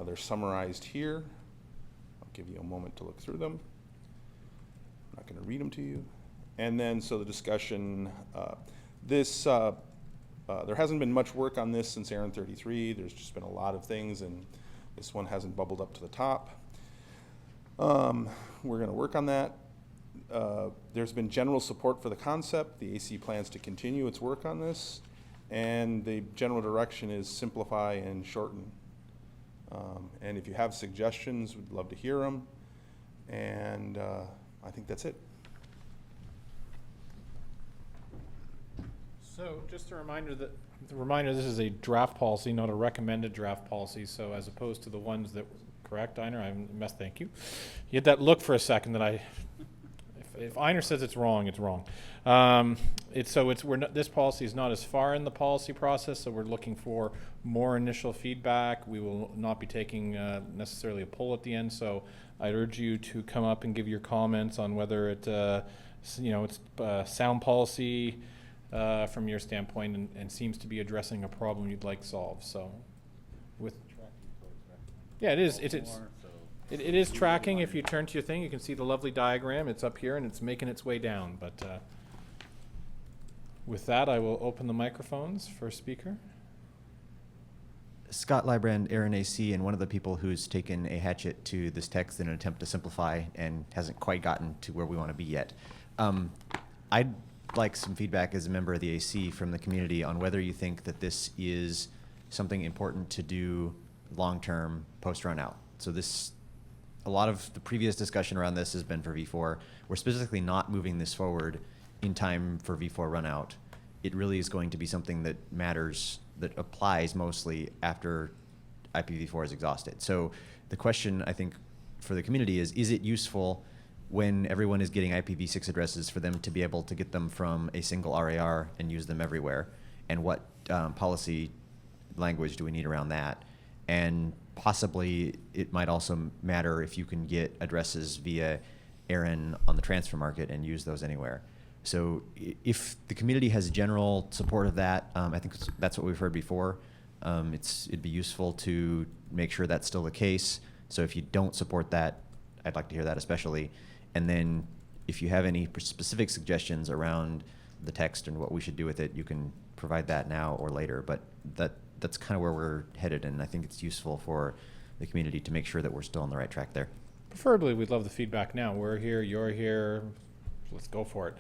They're summarized here. I'll give you a moment to look through them. I'm not going to read them to you. And then, so the discussion, there hasn't been much work on this since ARIN 33. There's just been a lot of things, and this one hasn't bubbled up to the top. We're going to work on that. There's been general support for the concept. The AC plans to continue its work on this, and the general direction is simplify and shorten. And if you have suggestions, we'd love to hear them. And I think that's it. So just a reminder this is a draft policy, not a recommended draft policy. So as opposed to the ones that, correct, Einar? Thank you. You had that look for a second that if Einar says it's wrong, it's wrong. This policy is not as far in the policy process, so we're looking for more initial feedback. We will not be taking necessarily a poll at the end, so I'd urge you to come up and give your comments on whether it's sound policy from your standpoint and seems to be addressing a problem you'd like solved. So, yeah, it is. It is tracking. If you turn to your thing, you can see the lovely diagram. It's up here and it's making its way down. But with that, I will open the microphones for a speaker. Scott Librand, ARIN AC, and one of the people who's taken a hatchet to this text in an attempt to simplify and hasn't quite gotten to where we want to be yet. I'd like some feedback as a member of the AC from the community on whether you think that this is something important to do long-term post-run out. So a lot of the previous discussion around this has been for V4. We're specifically not moving this forward in time for V4 run out. It really is going to be something that matters, that applies mostly after IPv4 is exhausted. So the question, I think, for the community is it useful when everyone is getting IPv6 addresses for them to be able to get them from a single RAR and use them everywhere? And what policy language do we need around that? And possibly it might also matter if you can get addresses via ARIN on the transfer market and use those anywhere. So if the community has general support of that, I think that's what we've heard before. It'd be useful to make sure that's still the case. So if you don't support that, I'd like to hear that especially. And then if you have any specific suggestions around the text and what we should do with it, you can provide that now or later. But that's kind of where we're headed, and I think it's useful for the community to make sure that we're still on the right track there. Preferably, we'd love the feedback now. We're here, you're here. Let's go for it.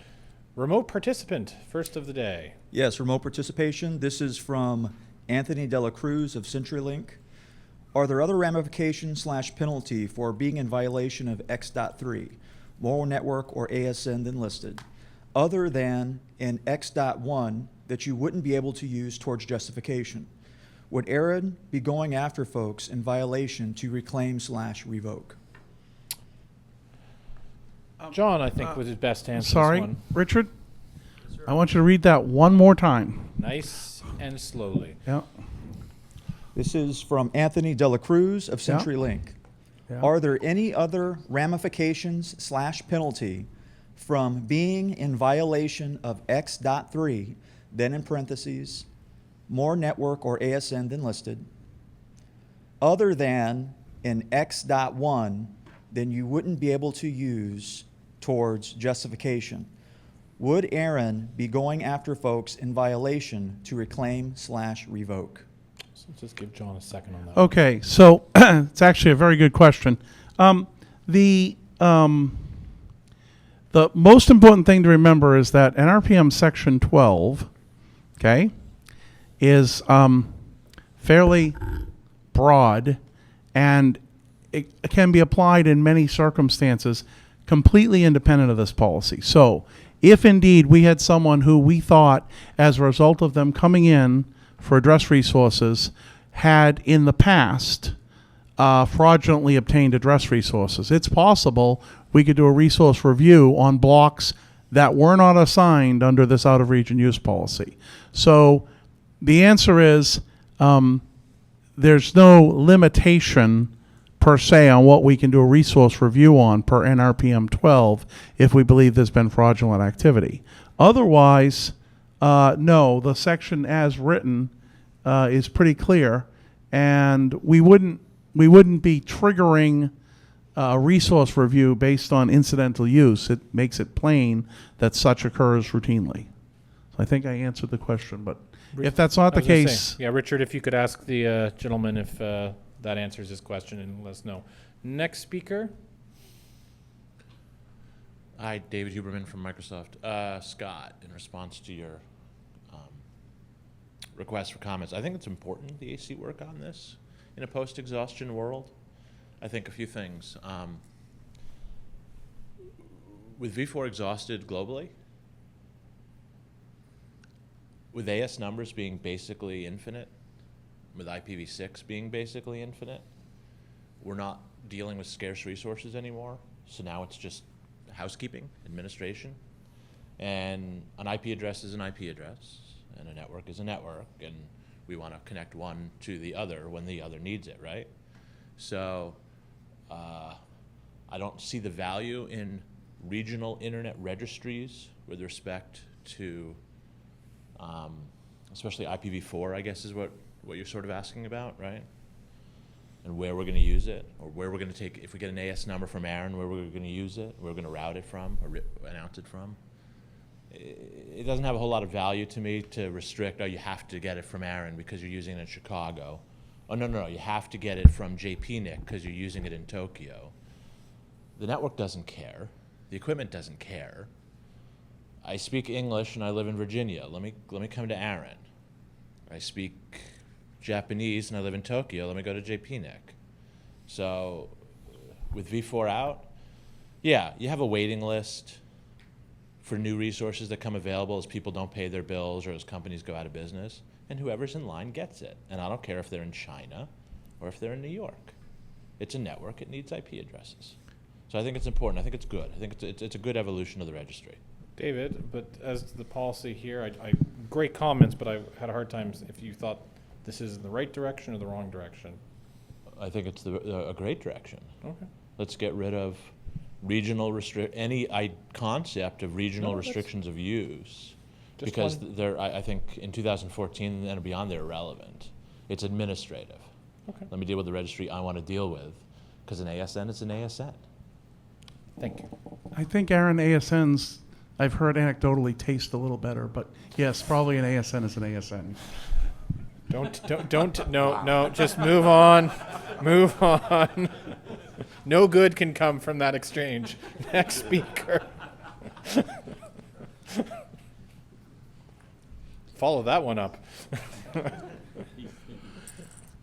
Remote participant, first of the day. Yes, remote participation. This is from Anthony Dela Cruz of CenturyLink. Are there other ramifications/penalty for being in violation of X.3, more network or ASN than listed, other than in X.1 that you wouldn't be able to use towards justification? Would ARIN be going after folks in violation to reclaim/revoke? John, I think, was his best answer. Sorry, this one. Richard, I want you to read that one more time. Nice and slowly. Yeah. This is from Anthony Dela Cruz of CenturyLink. Yeah. Are there any other ramifications/penalty from being in violation of X.3, then in parentheses, more network or ASN than listed, other than in X.1 then you wouldn't be able to use towards justification? Would ARIN be going after folks in violation to reclaim/revoke? So let's just give John a second on that. Okay, so it's actually a very good question. The most important thing to remember is that NRPM Section 12, okay, is fairly broad, and it can be applied in many circumstances completely independent of this policy. So if indeed we had someone who we thought, as a result of them coming in for address resources, had in the past fraudulently obtained address resources, it's possible we could do a resource review on blocks that were not assigned under this out-of-region use policy. So the answer is there's no limitation per se on what we can do a resource review on per NRPM 12 if we believe there's been fraudulent activity. Otherwise, no, the section as written is pretty clear, and we wouldn't be triggering a resource review based on incidental use. It makes it plain that such occurs routinely. So I think I answered the question, but if that's not the case, yeah, Richard, if you could ask the gentleman if that answers his question and let us know. Next speaker. Hi, David Huberman from Microsoft. Scott, in response to your request for comments, I think it's important the AC work on this in a post-exhaustion world. I think a few things. With V4 exhausted globally, with AS numbers being basically infinite, with IPv6 being basically infinite, we're not dealing with scarce resources anymore. So now it's just housekeeping, administration, and an IP address is an IP address, and a network is a network, and we want to connect one to the other when the other needs it, right? So I don't see the value in regional internet registries with respect to, especially IPv4, I guess is what you're sort of asking about, right? And where we're going to use it, or where we're going to take, if we get an AS number from ARIN, where we're going to use it, where we're going to route it from, or announce it from. It doesn't have a whole lot of value to me to restrict, oh, you have to get it from ARIN because you're using it in Chicago. Oh, no, you have to get it from JPNIC because you're using it in Tokyo. The network doesn't care. The equipment doesn't care. I speak English and I live in Virginia. Let me come to ARIN. I speak Japanese and I live in Tokyo. Let me go to JPNIC. So with V4 out, yeah, you have a waiting list for new resources that come available as people don't pay their bills or as companies go out of business, and whoever's in line gets it. And I don't care if they're in China or if they're in New York. It's a network. It needs IP addresses. So I think it's important. I think it's good. I think it's a good evolution of the registry. David, but as to the policy here, great comments, but I had a hard time if you thought this is in the right direction or the wrong direction. I think it's a great direction. Okay. Let's get rid of regional concept of regional restrictions of use, because I think in 2014 and beyond they're irrelevant. It's administrative. Okay. Let me deal with the registry I want to deal with, because an ASN is an ASN. Thank you. I think ARIN ASNs, I've heard anecdotally, taste a little better, but yes, probably an ASN is an ASN. No, just move on. Move on. No good can come from that exchange. Next speaker. Follow that one up.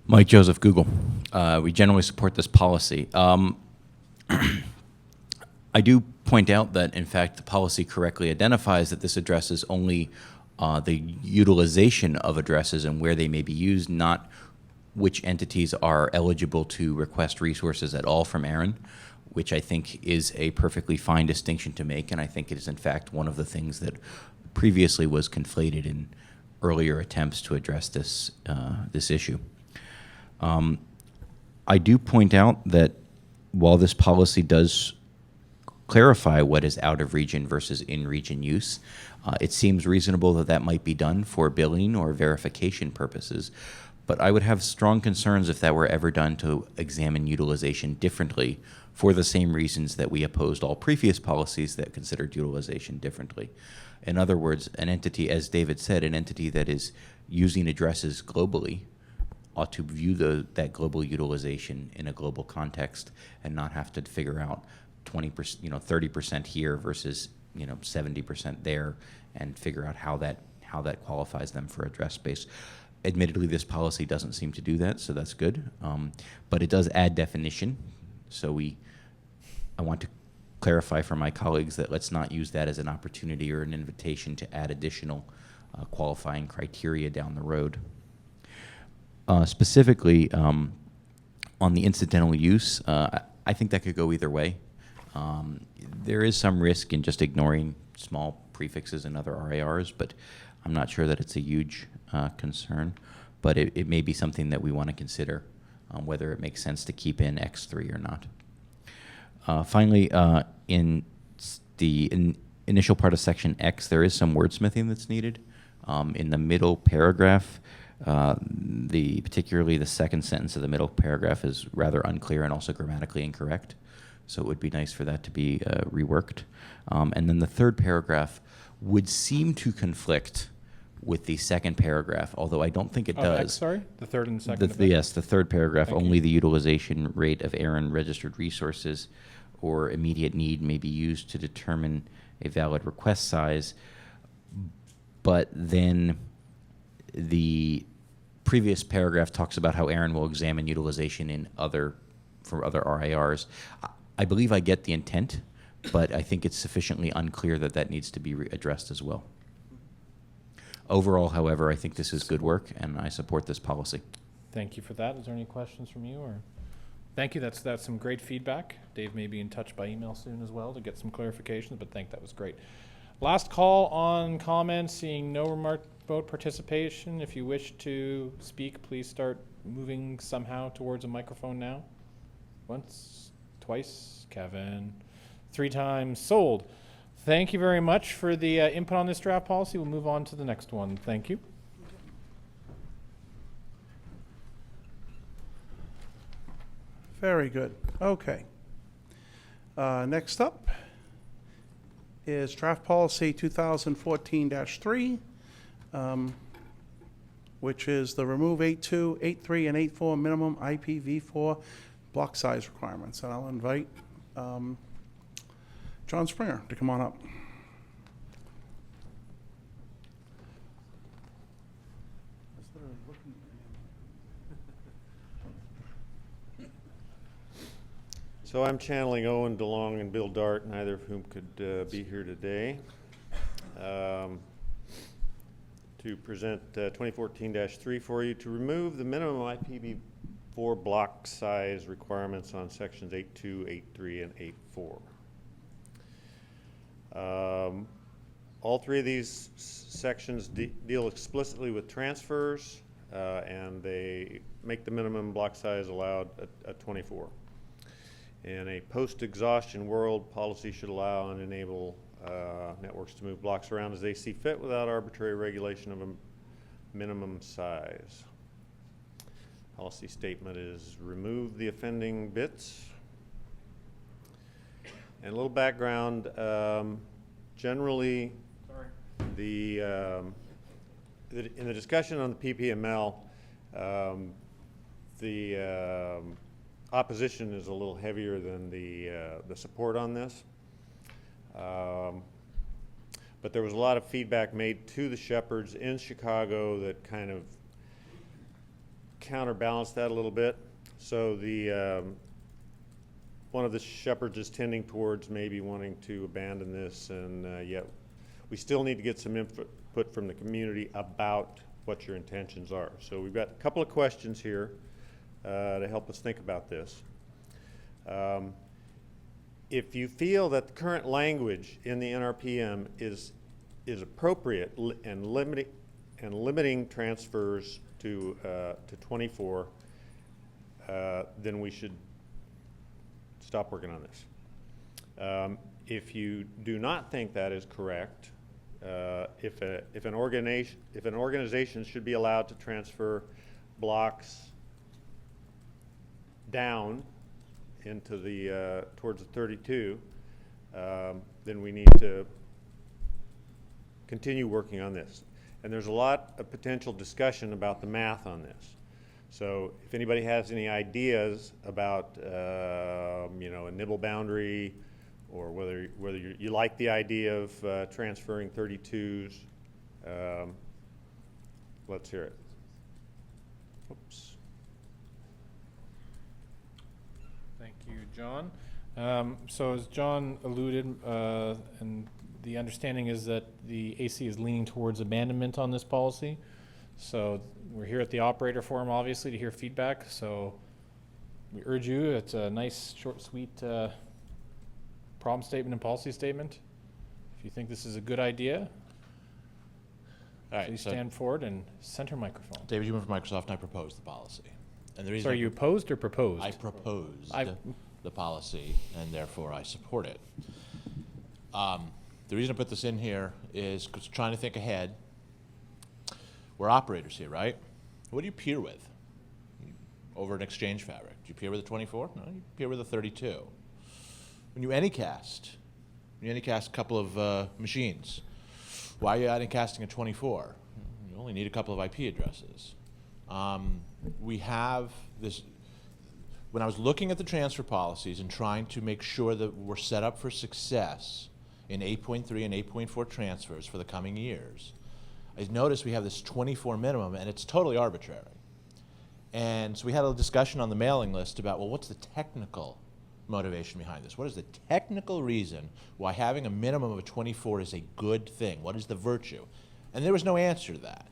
Mike Joseph, Google. We generally support this policy. I do point out that, in fact, the policy correctly identifies that this addresses only the utilization of addresses and where they may be used, not which entities are eligible to request resources at all from ARIN, which I think is a perfectly fine distinction to make, and I think it is, in fact, one of the things that previously was conflated in earlier attempts to address this, this issue. I do point out that while this policy does clarify what is out-of-region versus in-region use, it seems reasonable that that might be done for billing or verification purposes, but I would have strong concerns if that were ever done to examine utilization differently for the same reasons that we opposed all previous policies that considered utilization differently. In other words, an entity, as David said, an entity that is using addresses globally ought to view that global utilization in a global context and not have to figure out 20%, 30% here versus 70% there, and figure out how that qualifies them for address space. Admittedly, this policy doesn't seem to do that, so that's good. But it does add definition. So I want to clarify for my colleagues that let's not use that as an opportunity or an invitation to add additional qualifying criteria down the road. Specifically, on the incidental use, I think that could go either way. There is some risk in just ignoring small prefixes in other RARs, but I'm not sure that it's a huge concern. But it may be something that we want to consider, whether it makes sense to keep in X3 or not. Finally, in the initial part of section X, there is some wordsmithing that's needed. In the middle paragraph, particularly the second sentence of the middle paragraph is rather unclear and also grammatically incorrect. So it would be nice for that to be reworked. And then the third paragraph would seem to conflict with the second paragraph, although I don't think it does. X, sorry? The third and second of it? Yes, the third paragraph, Thank only you. the utilization rate of ARIN registered resources or immediate need may be used to determine a valid request size. But then the previous paragraph talks about how ARIN will examine utilization for other RIRs. I believe I get the intent, but I think it's sufficiently unclear that needs to be addressed as well. Overall, however, I think this is good work, and I support this policy. Thank you for that. Is there any questions from you? Or thank you. That's some great feedback. Dave may be in touch by email soon as well to get some clarifications, but that was great. Last call on comments. Seeing no remote participation. If you wish to speak, please start moving somehow towards a microphone now. Once, twice, Kevin, 3 times. Sold. Thank you very much for the input on this draft policy. We'll move on to the next one. Thank you. Very good. Okay. Next up is draft policy 2014-3, which is the remove 8.2, 8.3, and 8.4 minimum IPv4 block size requirements. And I'll invite John Springer to come on up. So I'm channeling Owen DeLong and Bill Dart, neither of whom could be here today, to present 2014-3 for you to remove the minimum IPv4 block size requirements on sections 8.2, 8.3, and 8.4. All 3 of these sections deal explicitly with transfers, and they make the minimum block size allowed at 24. In a post-exhaustion world, policy should allow and enable networks to move blocks around as they see fit without arbitrary regulation of a minimum size. Policy statement is remove the offending bits. And a little background, generally, in the discussion on the PPML, the opposition is a little heavier than the support on this. But there was a lot of feedback made to the shepherds in Chicago that kind of counterbalanced that a little bit. So one of the shepherds is tending towards maybe wanting to abandon this, and yet we still need to get some input from the community about what your intentions are. So we've got a couple of questions here to help us think about this. If you feel that the current language in the NRPM is appropriate and limiting transfers to 24, then we should stop working on this. If you do not think that is correct, if an organization should be allowed to transfer blocks down into the towards the 32, then we need to continue working on this. And there's a lot of potential discussion about the math on this. So if anybody has any ideas about a nibble boundary, or whether you like the idea of transferring 32s, let's hear it. Oops. Thank you, John. So as John alluded, and the understanding is that the AC is leaning towards abandonment on this policy. So we're here at the operator forum, obviously, to hear feedback. So we urge you, it's a nice, short, sweet problem statement and policy statement. If you think this is a good idea, All right, please so stand forward and center microphone. David, you went from Microsoft, and I proposed the policy. And the reason Sorry, you opposed or proposed? I proposed I- the policy, and therefore I support it. The reason I put this in here is 'cause trying to think ahead. We're operators here, right? What do you peer with over an exchange fabric? Do you peer with a 24? No, you peer with a 32. When you anycast a couple of machines. Why are you anycasting a 24? You only need a couple of IP addresses. We have this. When I was looking at the transfer policies and trying to make sure that we're set up for success in 8.3 and 8.4 transfers for the coming years, I noticed we have this 24 minimum, and it's totally arbitrary. And so we had a discussion on the mailing list about, well, what's the technical motivation behind this? What is the technical reason why having a minimum of a 24 is a good thing? What is the virtue? And there was no answer to that.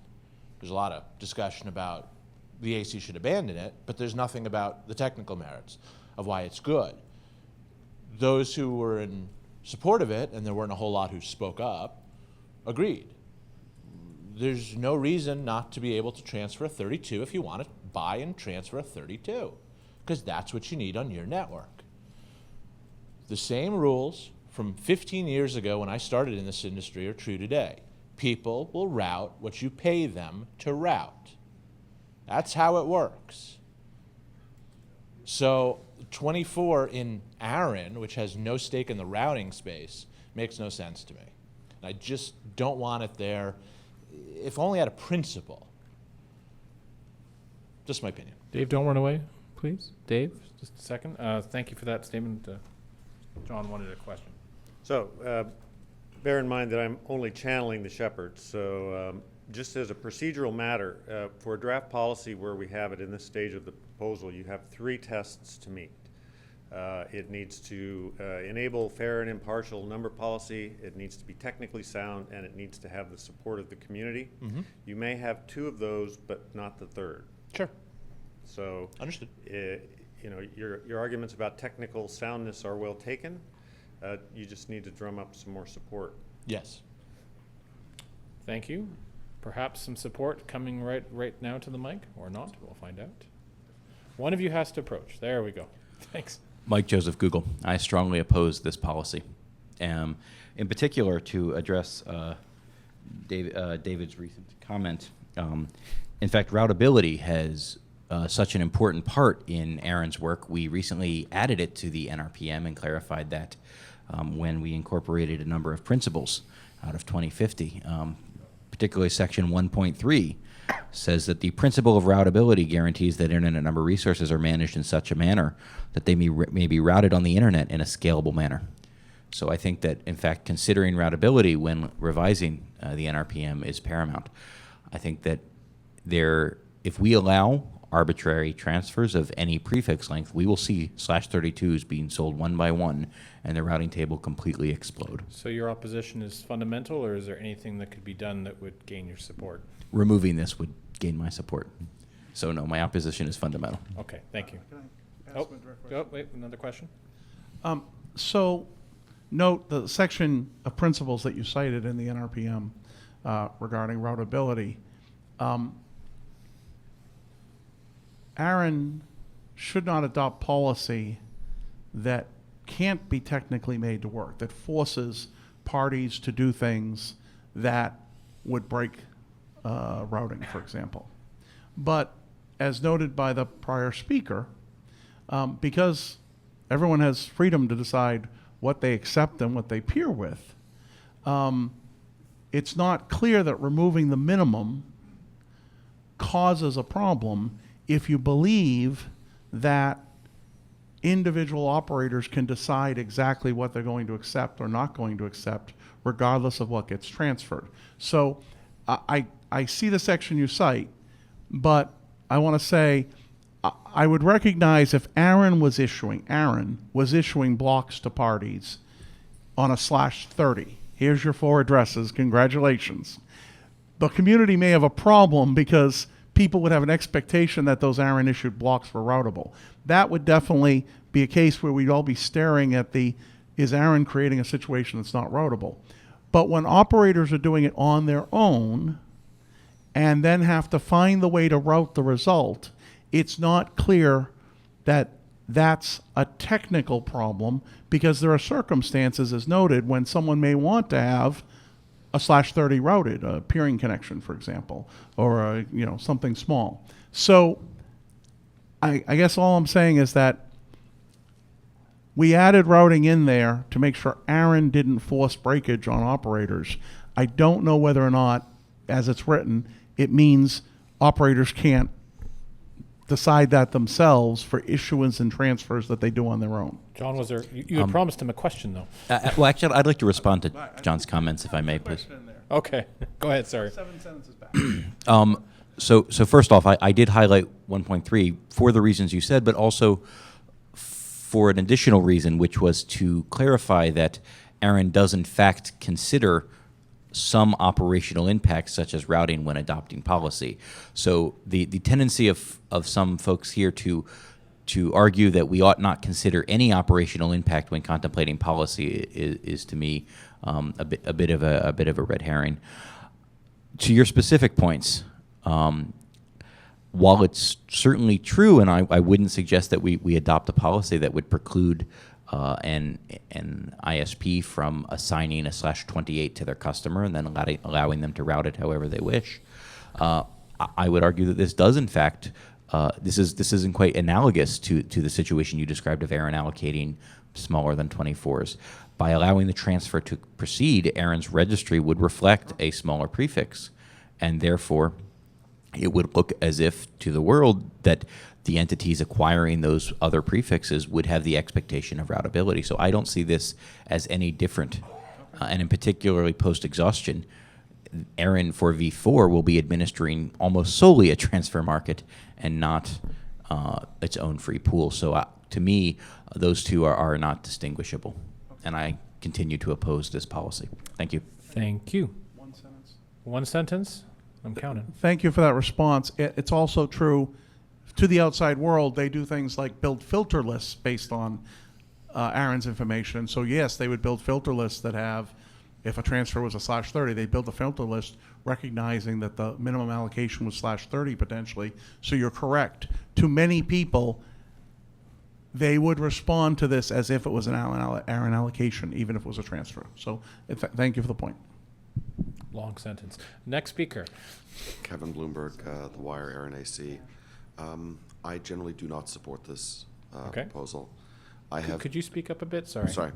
There's a lot of discussion about the AC should abandon it, but there's nothing about the technical merits of why it's good. Those who were in support of it, and there weren't a whole lot who spoke up, agreed. There's no reason not to be able to transfer a 32 if you want to buy and transfer a 32, because that's what you need on your network. The same rules from 15 years ago when I started in this industry are true today. People will route what you pay them to route. That's how it works. So 24 in ARIN, which has no stake in the routing space, makes no sense to me. And I just don't want it there, if only out of principle. Just my opinion. Dave, don't run away, please. Dave, just a second. Thank you for that statement. John wanted a question. So bear in mind that I'm only channeling the shepherds. So just as a procedural matter, for a draft policy where we have it in this stage of the proposal, you have 3 tests to meet. It needs to enable fair and impartial number policy, it needs to be technically sound, and it needs to have the support of the community. Mm-hmm. You may have 2 of those, but not the 3rd. Sure. So understood. You know, your arguments about technical soundness are well taken. You just need to drum up some more support. Yes. Thank you. Perhaps some support coming right now to the mic, or not. We'll find out. One of you has to approach. There we go. Thanks. Mike Joseph, Google. I strongly oppose this policy. In particular, to address David's recent comment, in fact, routability has such an important part in ARIN's work. We recently added it to the NRPM and clarified that when we incorporated a number of principles out of 2050, particularly section 1.3 says that the principle of routability guarantees that internet number resources are managed in such a manner that they may be routed on the internet in a scalable manner. So I think that, in fact, considering routability when revising the NRPM is paramount. I think that if we allow arbitrary transfers of any prefix length, we will see /32s being sold one by one and the routing table completely explode. So your opposition is fundamental, or is there anything that could be done that would gain your support? Removing this would gain my support. So no, my opposition is fundamental. Okay, thank you. Can I ask a direct question? Oh, wait, another question? So note the section of principles that you cited in the NRPM regarding routability. ARIN should not adopt policy that can't be technically made to work, that forces parties to do things that would break routing, for example. But as noted by the prior speaker, because everyone has freedom to decide what they accept and what they peer with, it's not clear that removing the minimum causes a problem if you believe that individual operators can decide exactly what they're going to accept or not going to accept, regardless of what gets transferred. So I see the section you cite, but I want to say I would recognize if ARIN was issuing blocks to parties on a /30. Here's your 4 addresses, congratulations. The community may have a problem because people would have an expectation that those ARIN issued blocks were routable. That would definitely be a case where we'd all be staring at the is ARIN creating a situation that's not routable. But when operators are doing it on their own and then have to find the way to route the result, it's not clear that that's a technical problem, because there are circumstances, as noted, when someone may want to have a /30 routed, a peering connection, for example, or something small. So I guess all I'm saying is that we added routing in there to make sure ARIN didn't force breakage on operators. I don't know whether or not, as it's written, it means operators can't decide that themselves for issuance and transfers that they do on their own. John, was there, you had promised him a question, though. Well, actually, I'd like to respond to John's comments, if I may, please. Okay, go ahead, sorry. 7 sentences back. So first off, I did highlight 1.3 for the reasons you said, but also for an additional reason, which was to clarify that ARIN does in fact consider some operational impacts, such as routing, when adopting policy. So the tendency of some folks here to argue that we ought not consider any operational impact when contemplating policy is to me a bit of a red herring. To your specific points, while it's certainly true, and I wouldn't suggest that we adopt a policy that would preclude an ISP from assigning a /28 to their customer and then allowing them to route it however they wish, I would argue that this does in fact, this isn't quite analogous to the situation you described of ARIN allocating smaller than 24s. By allowing the transfer to proceed, ARIN's registry would reflect a smaller prefix, and therefore it would look as if to the world that the entities acquiring those other prefixes would have the expectation of routability. So I don't see this as any different. And in particularly post-exhaustion, ARIN for V4 will be administering almost solely a transfer market and not its own free pool. So to me, those two are not distinguishable. And I continue to oppose this policy. Thank you. Thank you. One sentence? I'm counting. Thank you for that response. It's also true to the outside world. They do things like build filter lists based on ARIN's information. So yes, they would build filter lists that have, if a transfer was a /30, they build a filter list recognizing that the minimum allocation was /30 potentially. So you're correct. To many people, they would respond to this as if it was an ARIN allocation, even if it was a transfer. So thank you for the point. Long sentence. Next speaker. Kevin Bloomberg, The Wire, ARIN AC. I generally do not support this proposal. Could you speak up a bit? Sorry. Sorry.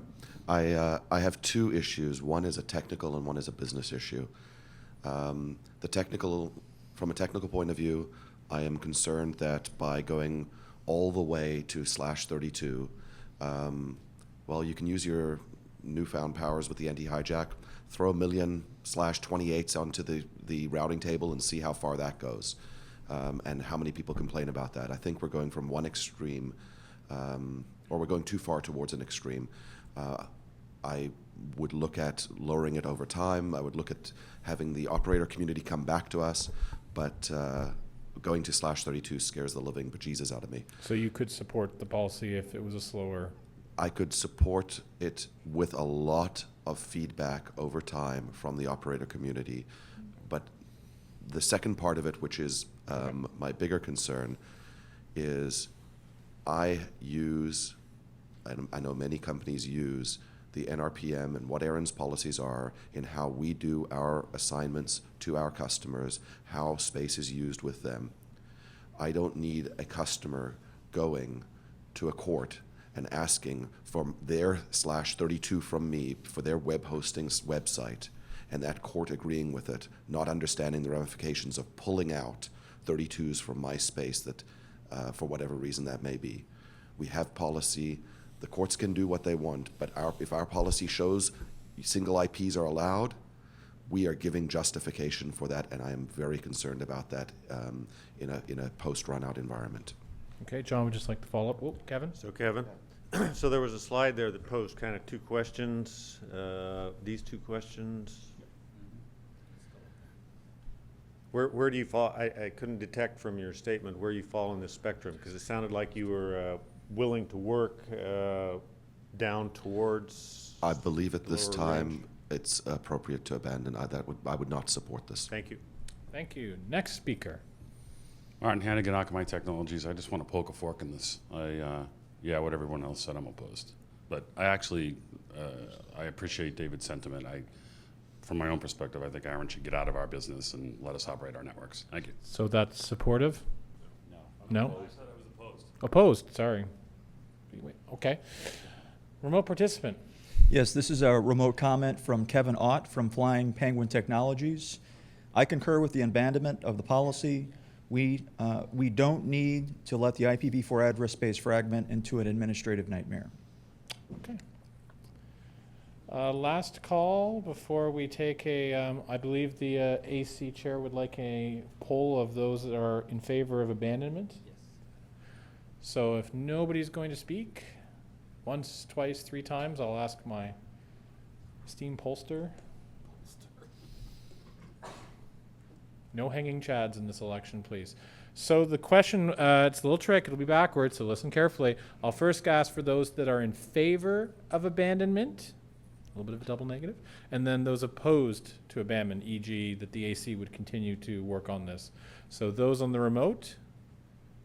I have two issues. One is a technical and one is a business issue. From a technical point of view, I am concerned that by going all the way to /32, well, you can use your newfound powers with the anti-hijack, throw 1 million /28s onto the routing table and see how far that goes, and how many people complain about that. I think we're going from one extreme, or we're going too far towards an extreme. I would look at lowering it over time. I would look at having the operator community come back to us, but going to /32 scares the living bejesus out of me. So you could support the policy if it was a slower... I could support it with a lot of feedback over time from the operator community. But the second part of it, which is my bigger concern, is I use, and I know many companies use, the NRPM and what ARIN's policies are in how we do our assignments to our customers, how space is used with them. I don't need a customer going to a court and asking for their /32 from me for their web hosting website, and that court agreeing with it, not understanding the ramifications of pulling out 32s from my space that, for whatever reason that may be. We have policy. The courts can do what they want, but if our policy shows single IPs are allowed, we are giving justification for that, and I am very concerned about that in a post-run-out environment. Okay, John would just like to follow up. Oh, Kevin? So Kevin, so there was a slide there that posed kind of two questions. These two questions. Where do you fall? I couldn't detect from your statement where you fall in the spectrum, because it sounded like you were willing to work down towards? I believe at this lower time range? it's appropriate to abandon. I would not support this. Thank you. Thank you. Next speaker. Martin Hannigan, Akamai Technologies. I just want to poke a fork in this. Yeah, what everyone else said, I'm opposed. But I actually, I appreciate David's sentiment. From my own perspective, I think ARIN should get out of our business and let us operate our networks. Thank you. So that's supportive? No. I said I was opposed. Opposed, sorry. Wait, okay. Remote participant. Yes, this is a remote comment from Kevin Ott from Flying Penguin Technologies. I concur with the abandonment of the policy. We don't need to let the IPv4 address space fragment into an administrative nightmare. Okay. Last call before we take a, I believe the AC chair would like a poll of those that are in favor of abandonment. Yes. So if nobody's going to speak, once, twice, 3 times, I'll ask my esteemed pollster. No hanging chads in this election, please. So the question, it's a little trick, it'll be backwards, so listen carefully. I'll first ask for those that are in favor of abandonment, a little bit of a double negative, and then those opposed to abandonment, e.g. that the AC would continue to work on this. So those on the remote,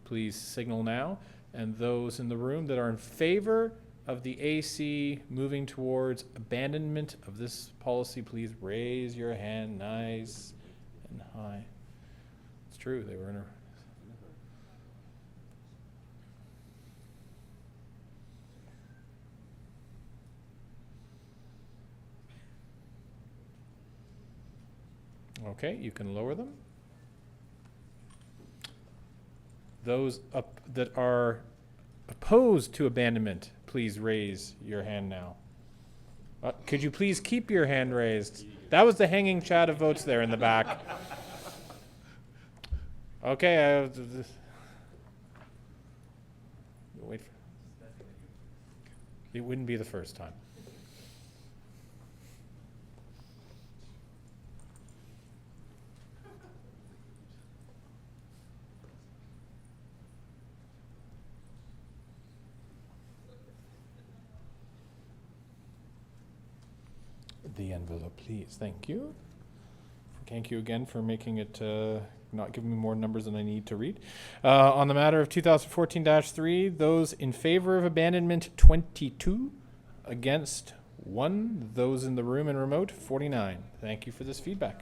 please signal now, and those in the room that are in favor of the AC moving towards abandonment of this policy, please raise your hand nice and high. It's true, they were in a... Okay, you can lower them. Those that are opposed to abandonment, please raise your hand now. Could you please keep your hand raised? That was the hanging chat of votes there in the back. Okay, wait. It wouldn't be the first time. The envelope, please. Thank you. Thank you again for making it, not giving me more numbers than I need to read. On the matter of 2014-3, those in favor of abandonment, 22. Against, 1. Those in the room and remote, 49. Thank you for this feedback.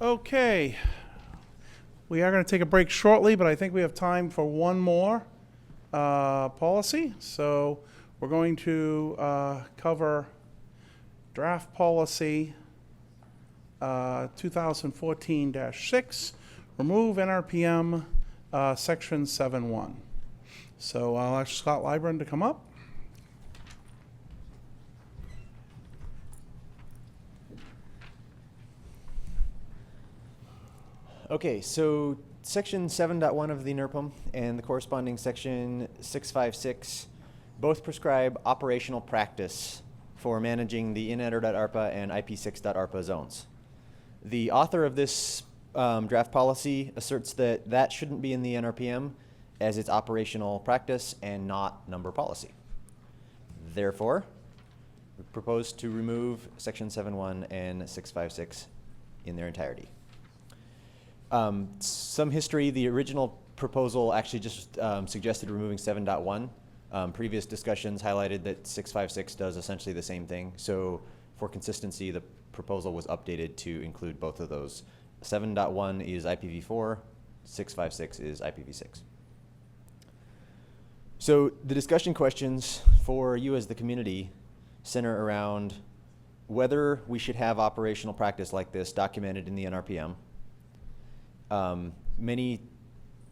Okay. We are going to take a break shortly, but I think we have time for one more policy. So we're going to cover draft policy 2014-6, remove NRPM section 7.1. So I'll ask Scott Libran to come up. Okay, so section 7.1 of the NRPM and the corresponding section 656 both prescribe operational practice for managing the inedr.arpa and IP6.arpa zones. The author of this draft policy asserts that that shouldn't be in the NRPM as it's operational practice and not number policy. Therefore, we propose to remove section 7.1 and 656 in their entirety. Some history, the original proposal actually just suggested removing 7.1. Previous discussions highlighted that 656 does essentially the same thing. So for consistency, the proposal was updated to include both of those. 7.1 is IPv4, 656 is IPv6. So the discussion questions for you as the community center around whether we should have operational practice like this documented in the NRPM. Many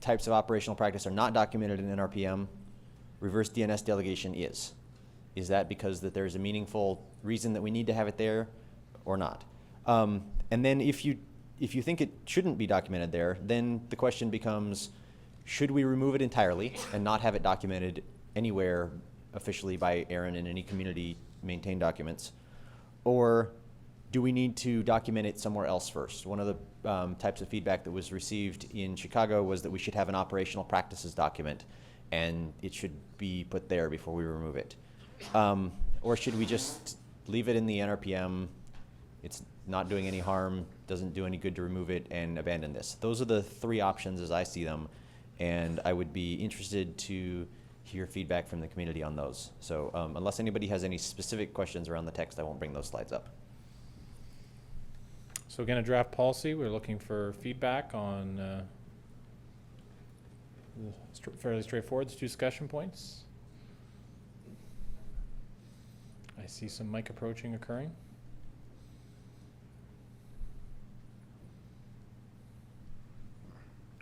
types of operational practice are not documented in NRPM. Reverse DNS delegation is. Is that because that there's a meaningful reason that we need to have it there or not? And then if you think it shouldn't be documented there, then the question becomes, should we remove it entirely and not have it documented anywhere officially by ARIN in any community maintained documents? Or do we need to document it somewhere else first? One of the types of feedback that was received in Chicago was that we should have an operational practices document, and it should be put there before we remove it. Or should we just leave it in the NRPM? It's not doing any harm, doesn't do any good to remove it, and abandon this. Those are the three options as I see them, and I would be interested to hear feedback from the community on those. So unless anybody has any specific questions around the text, I won't bring those slides up. So again, a draft policy, we're looking for feedback on fairly straightforward, two discussion points. I see some mic approaching occurring.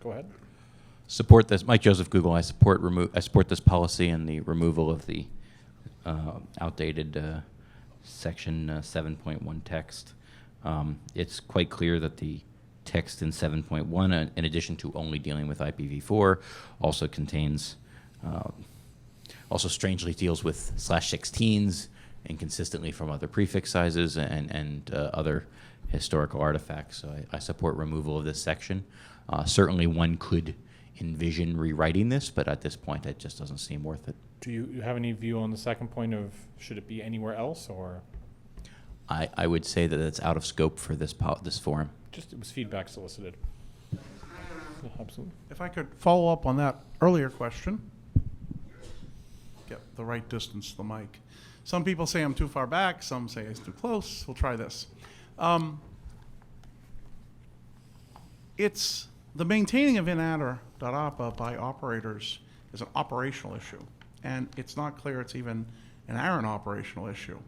Go ahead. Support this, Mike Joseph, Google. I support this policy and the removal of the outdated section 7.1 text. It's quite clear that the text in 7.1, in addition to only dealing with IPv4, also contains, also strangely deals with /16s inconsistently from other prefix sizes and other historical artifacts. So I support removal of this section. Certainly one could envision rewriting this, but at this point it just doesn't seem worth it. Do you have any view on the second point of should it be anywhere else, or? I would say that it's out of scope for this forum. Just it was feedback solicited. Yeah, absolutely. If I could follow up on that earlier question, get the right distance to the mic. Some people say I'm too far back, some say it's too close. We'll try this. It's the maintaining of inatter.APA by operators is an operational issue, and it's not clear it's even an ARIN operational issue.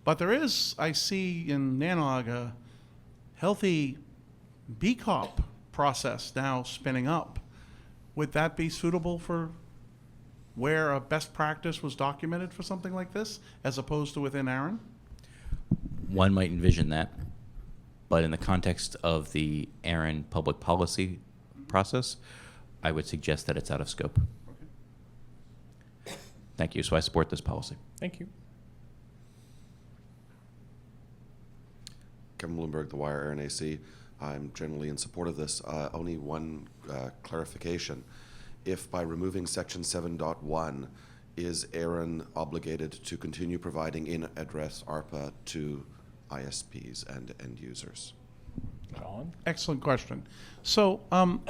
But there is, I see in Nanog, a healthy BCOP process now spinning up. Would that be suitable for where a best practice was documented for something like this, as opposed to within ARIN? One might envision that, but in the context of the ARIN public policy process, I would suggest that it's out of scope. Okay. Thank you. So I support this policy. Thank you. Kevin Bloomberg, The Wire, ARIN AC. I'm generally in support of this. Only one clarification. If by removing section 7.1, is ARIN obligated to continue providing in-address ARPA to ISPs and end users? John? Excellent question. So one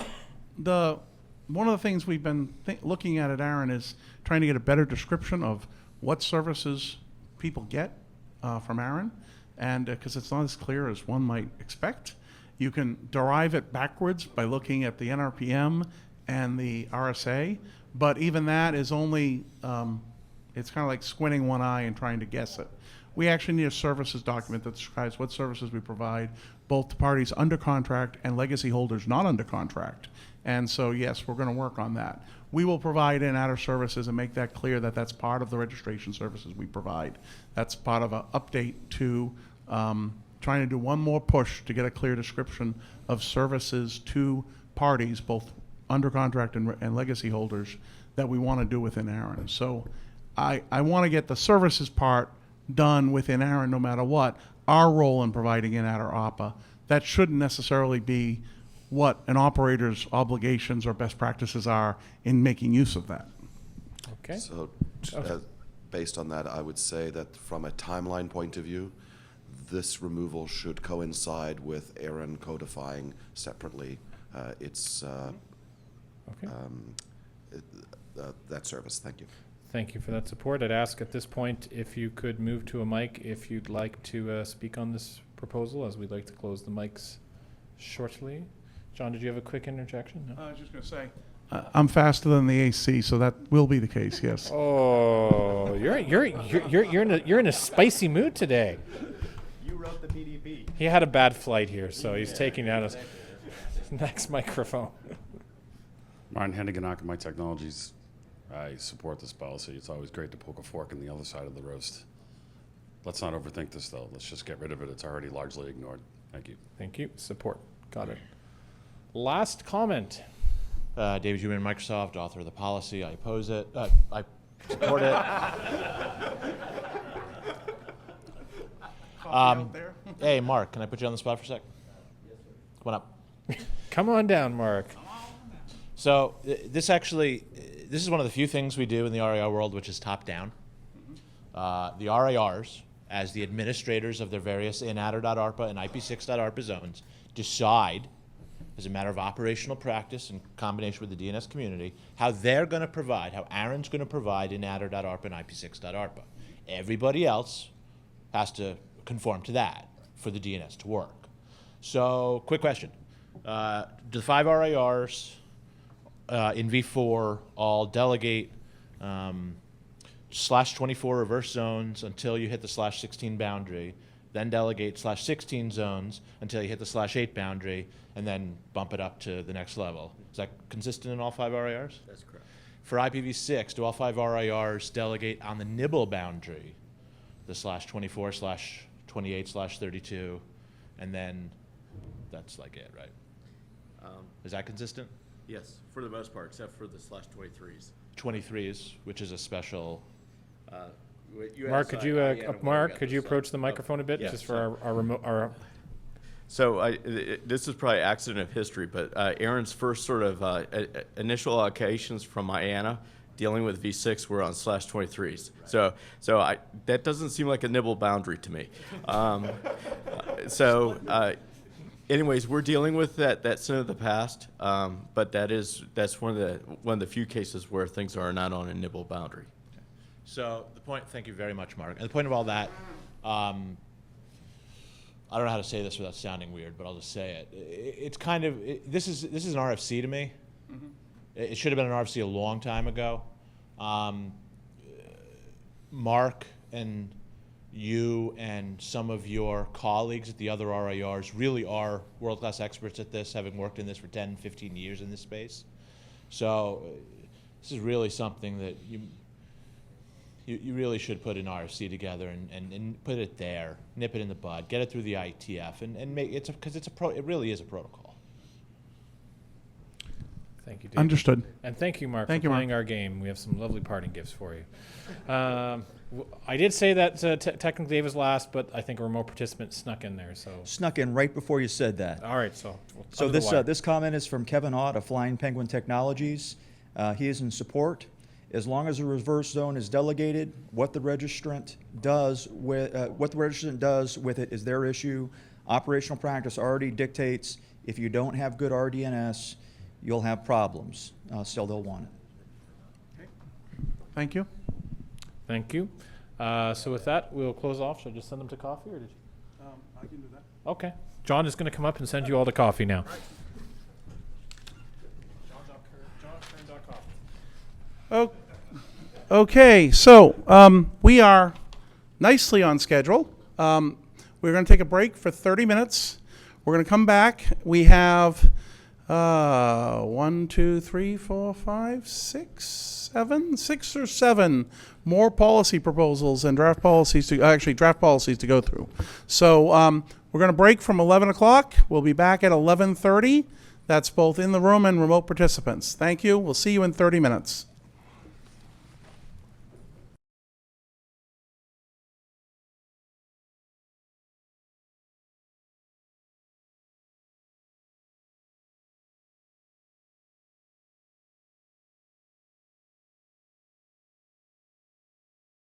of the things we've been looking at ARIN is trying to get a better description of what services people get from ARIN, and because it's not as clear as one might expect. You can derive it backwards by looking at the NRPM and the RSA, but even that is only, it's kind of like squinting one eye and trying to guess it. We actually need a services document that describes what services we provide, both to parties under contract and legacy holders not under contract. And so, yes, we're going to work on that. We will provide in-adder services and make that clear that that's part of the registration services we provide. That's part of an update to trying to do one more push to get a clear description of services to parties, both under contract and legacy holders, that we want to do within ARIN. So I want to get the services part done within ARIN no matter what. Our role in providing in-adder APA, that shouldn't necessarily be what an operator's obligations or best practices are in making use of that. Okay. So based on that, I would say that from a timeline point of view, this removal should coincide with ARIN codifying separately that service. Thank you. Thank you for that support. I'd ask at this point if you could move to a mic if you'd like to speak on this proposal, as we'd like to close the mics shortly. John, did you have a quick interjection? No? I was just going to say, I'm faster than the AC, so that will be the case. Yes. Oh, you're in a spicy mood today. You wrote the PDP. He had a bad flight here, so he's taking out his next microphone. Martin Hennigan, Akamai Technologies. I support this policy. It's always great to poke a fork in the other side of the roast. Let's not overthink this, though. Let's just get rid of it. It's already largely ignored. Thank you. Thank you. Support. Got it. Last comment. David Human, Microsoft, author of the policy. I oppose it. I support it. Hey, Mark, can I put you on the spot for a sec? Yes, sir. Come on up. Come on down, Mark. So this is one of the few things we do in the RAR world which is top down. The RARs, as the administrators of their various inatter.arpa and IP6.arpa zones, decide, as a matter of operational practice in combination with the DNS community, how they're going to provide, how ARIN's going to provide inatter.arpa and IP6.arpa. Everybody else has to conform to that for the DNS to work. So, quick question. Do the 5 RARs in v4 all delegate /24 reverse zones until you hit the /16 boundary, then delegate /16 zones until you hit the /8 boundary, and then bump it up to the next level? Is that consistent in all 5 RARs? That's correct. For IPv6, do all 5 RARs delegate on the nibble boundary, the /24, /28, /32, and then that's like it, right? Is that consistent? Yes, for the most part, except for the /23s. 23s, which is a special. Mark, could you approach the microphone a bit, just for our remote? So this is probably accident of history, but ARIN's first sort of initial allocations from IANA dealing with v6 were on /23s. Right. So that doesn't seem like a nibble boundary to me. Anyways, we're dealing with that sin of the past, but that's one of the few cases where things are not on a nibble boundary. So the point, thank you very much, Mark. And the point of all that, I don't know how to say this without sounding weird, but I'll just say it. It's kind of, this is an RFC to me. Mm-hmm. It should have been an RFC a long time ago. Mark and you and some of your colleagues at the other RARs really are world-class experts at this, having worked in this for 10, 15 years in this space. So this is really something that you really should put an RFC together and put it there, nip it in the bud, get it through the IETF, and make it, because it really is a protocol. Thank you, David. Understood. And thank you, Mark, Thank for you, playing Mark. our game. We have some lovely parting gifts for you. I did say that technically Dave was last, but I think a remote participant snuck in there. So Snuck in right before you said that. All right, so this comment is from Kevin Ott of Flying Penguin Technologies. He is in support. As long as a reverse zone is delegated, what the registrant does with it is their issue. Operational practice already dictates if you don't have good RDNS, you'll have problems. Still, they'll want it. Okay. Thank you. Thank you. So with that, we'll close off. Should I just send them to coffee, or did you? I can do that. Okay. John is going to come up and send you all to coffee now. Oh, okay, so we are nicely on schedule. We're going to take a break for 30 minutes. We're going to come back. We have 1, 2, 3, 4, 5, 6 or 7 more policy proposals and draft policies to go through. So we're going to break from 11 o'clock. We'll be back at 11:30. That's both in the room and remote participants. Thank you. We'll see you in 30 minutes.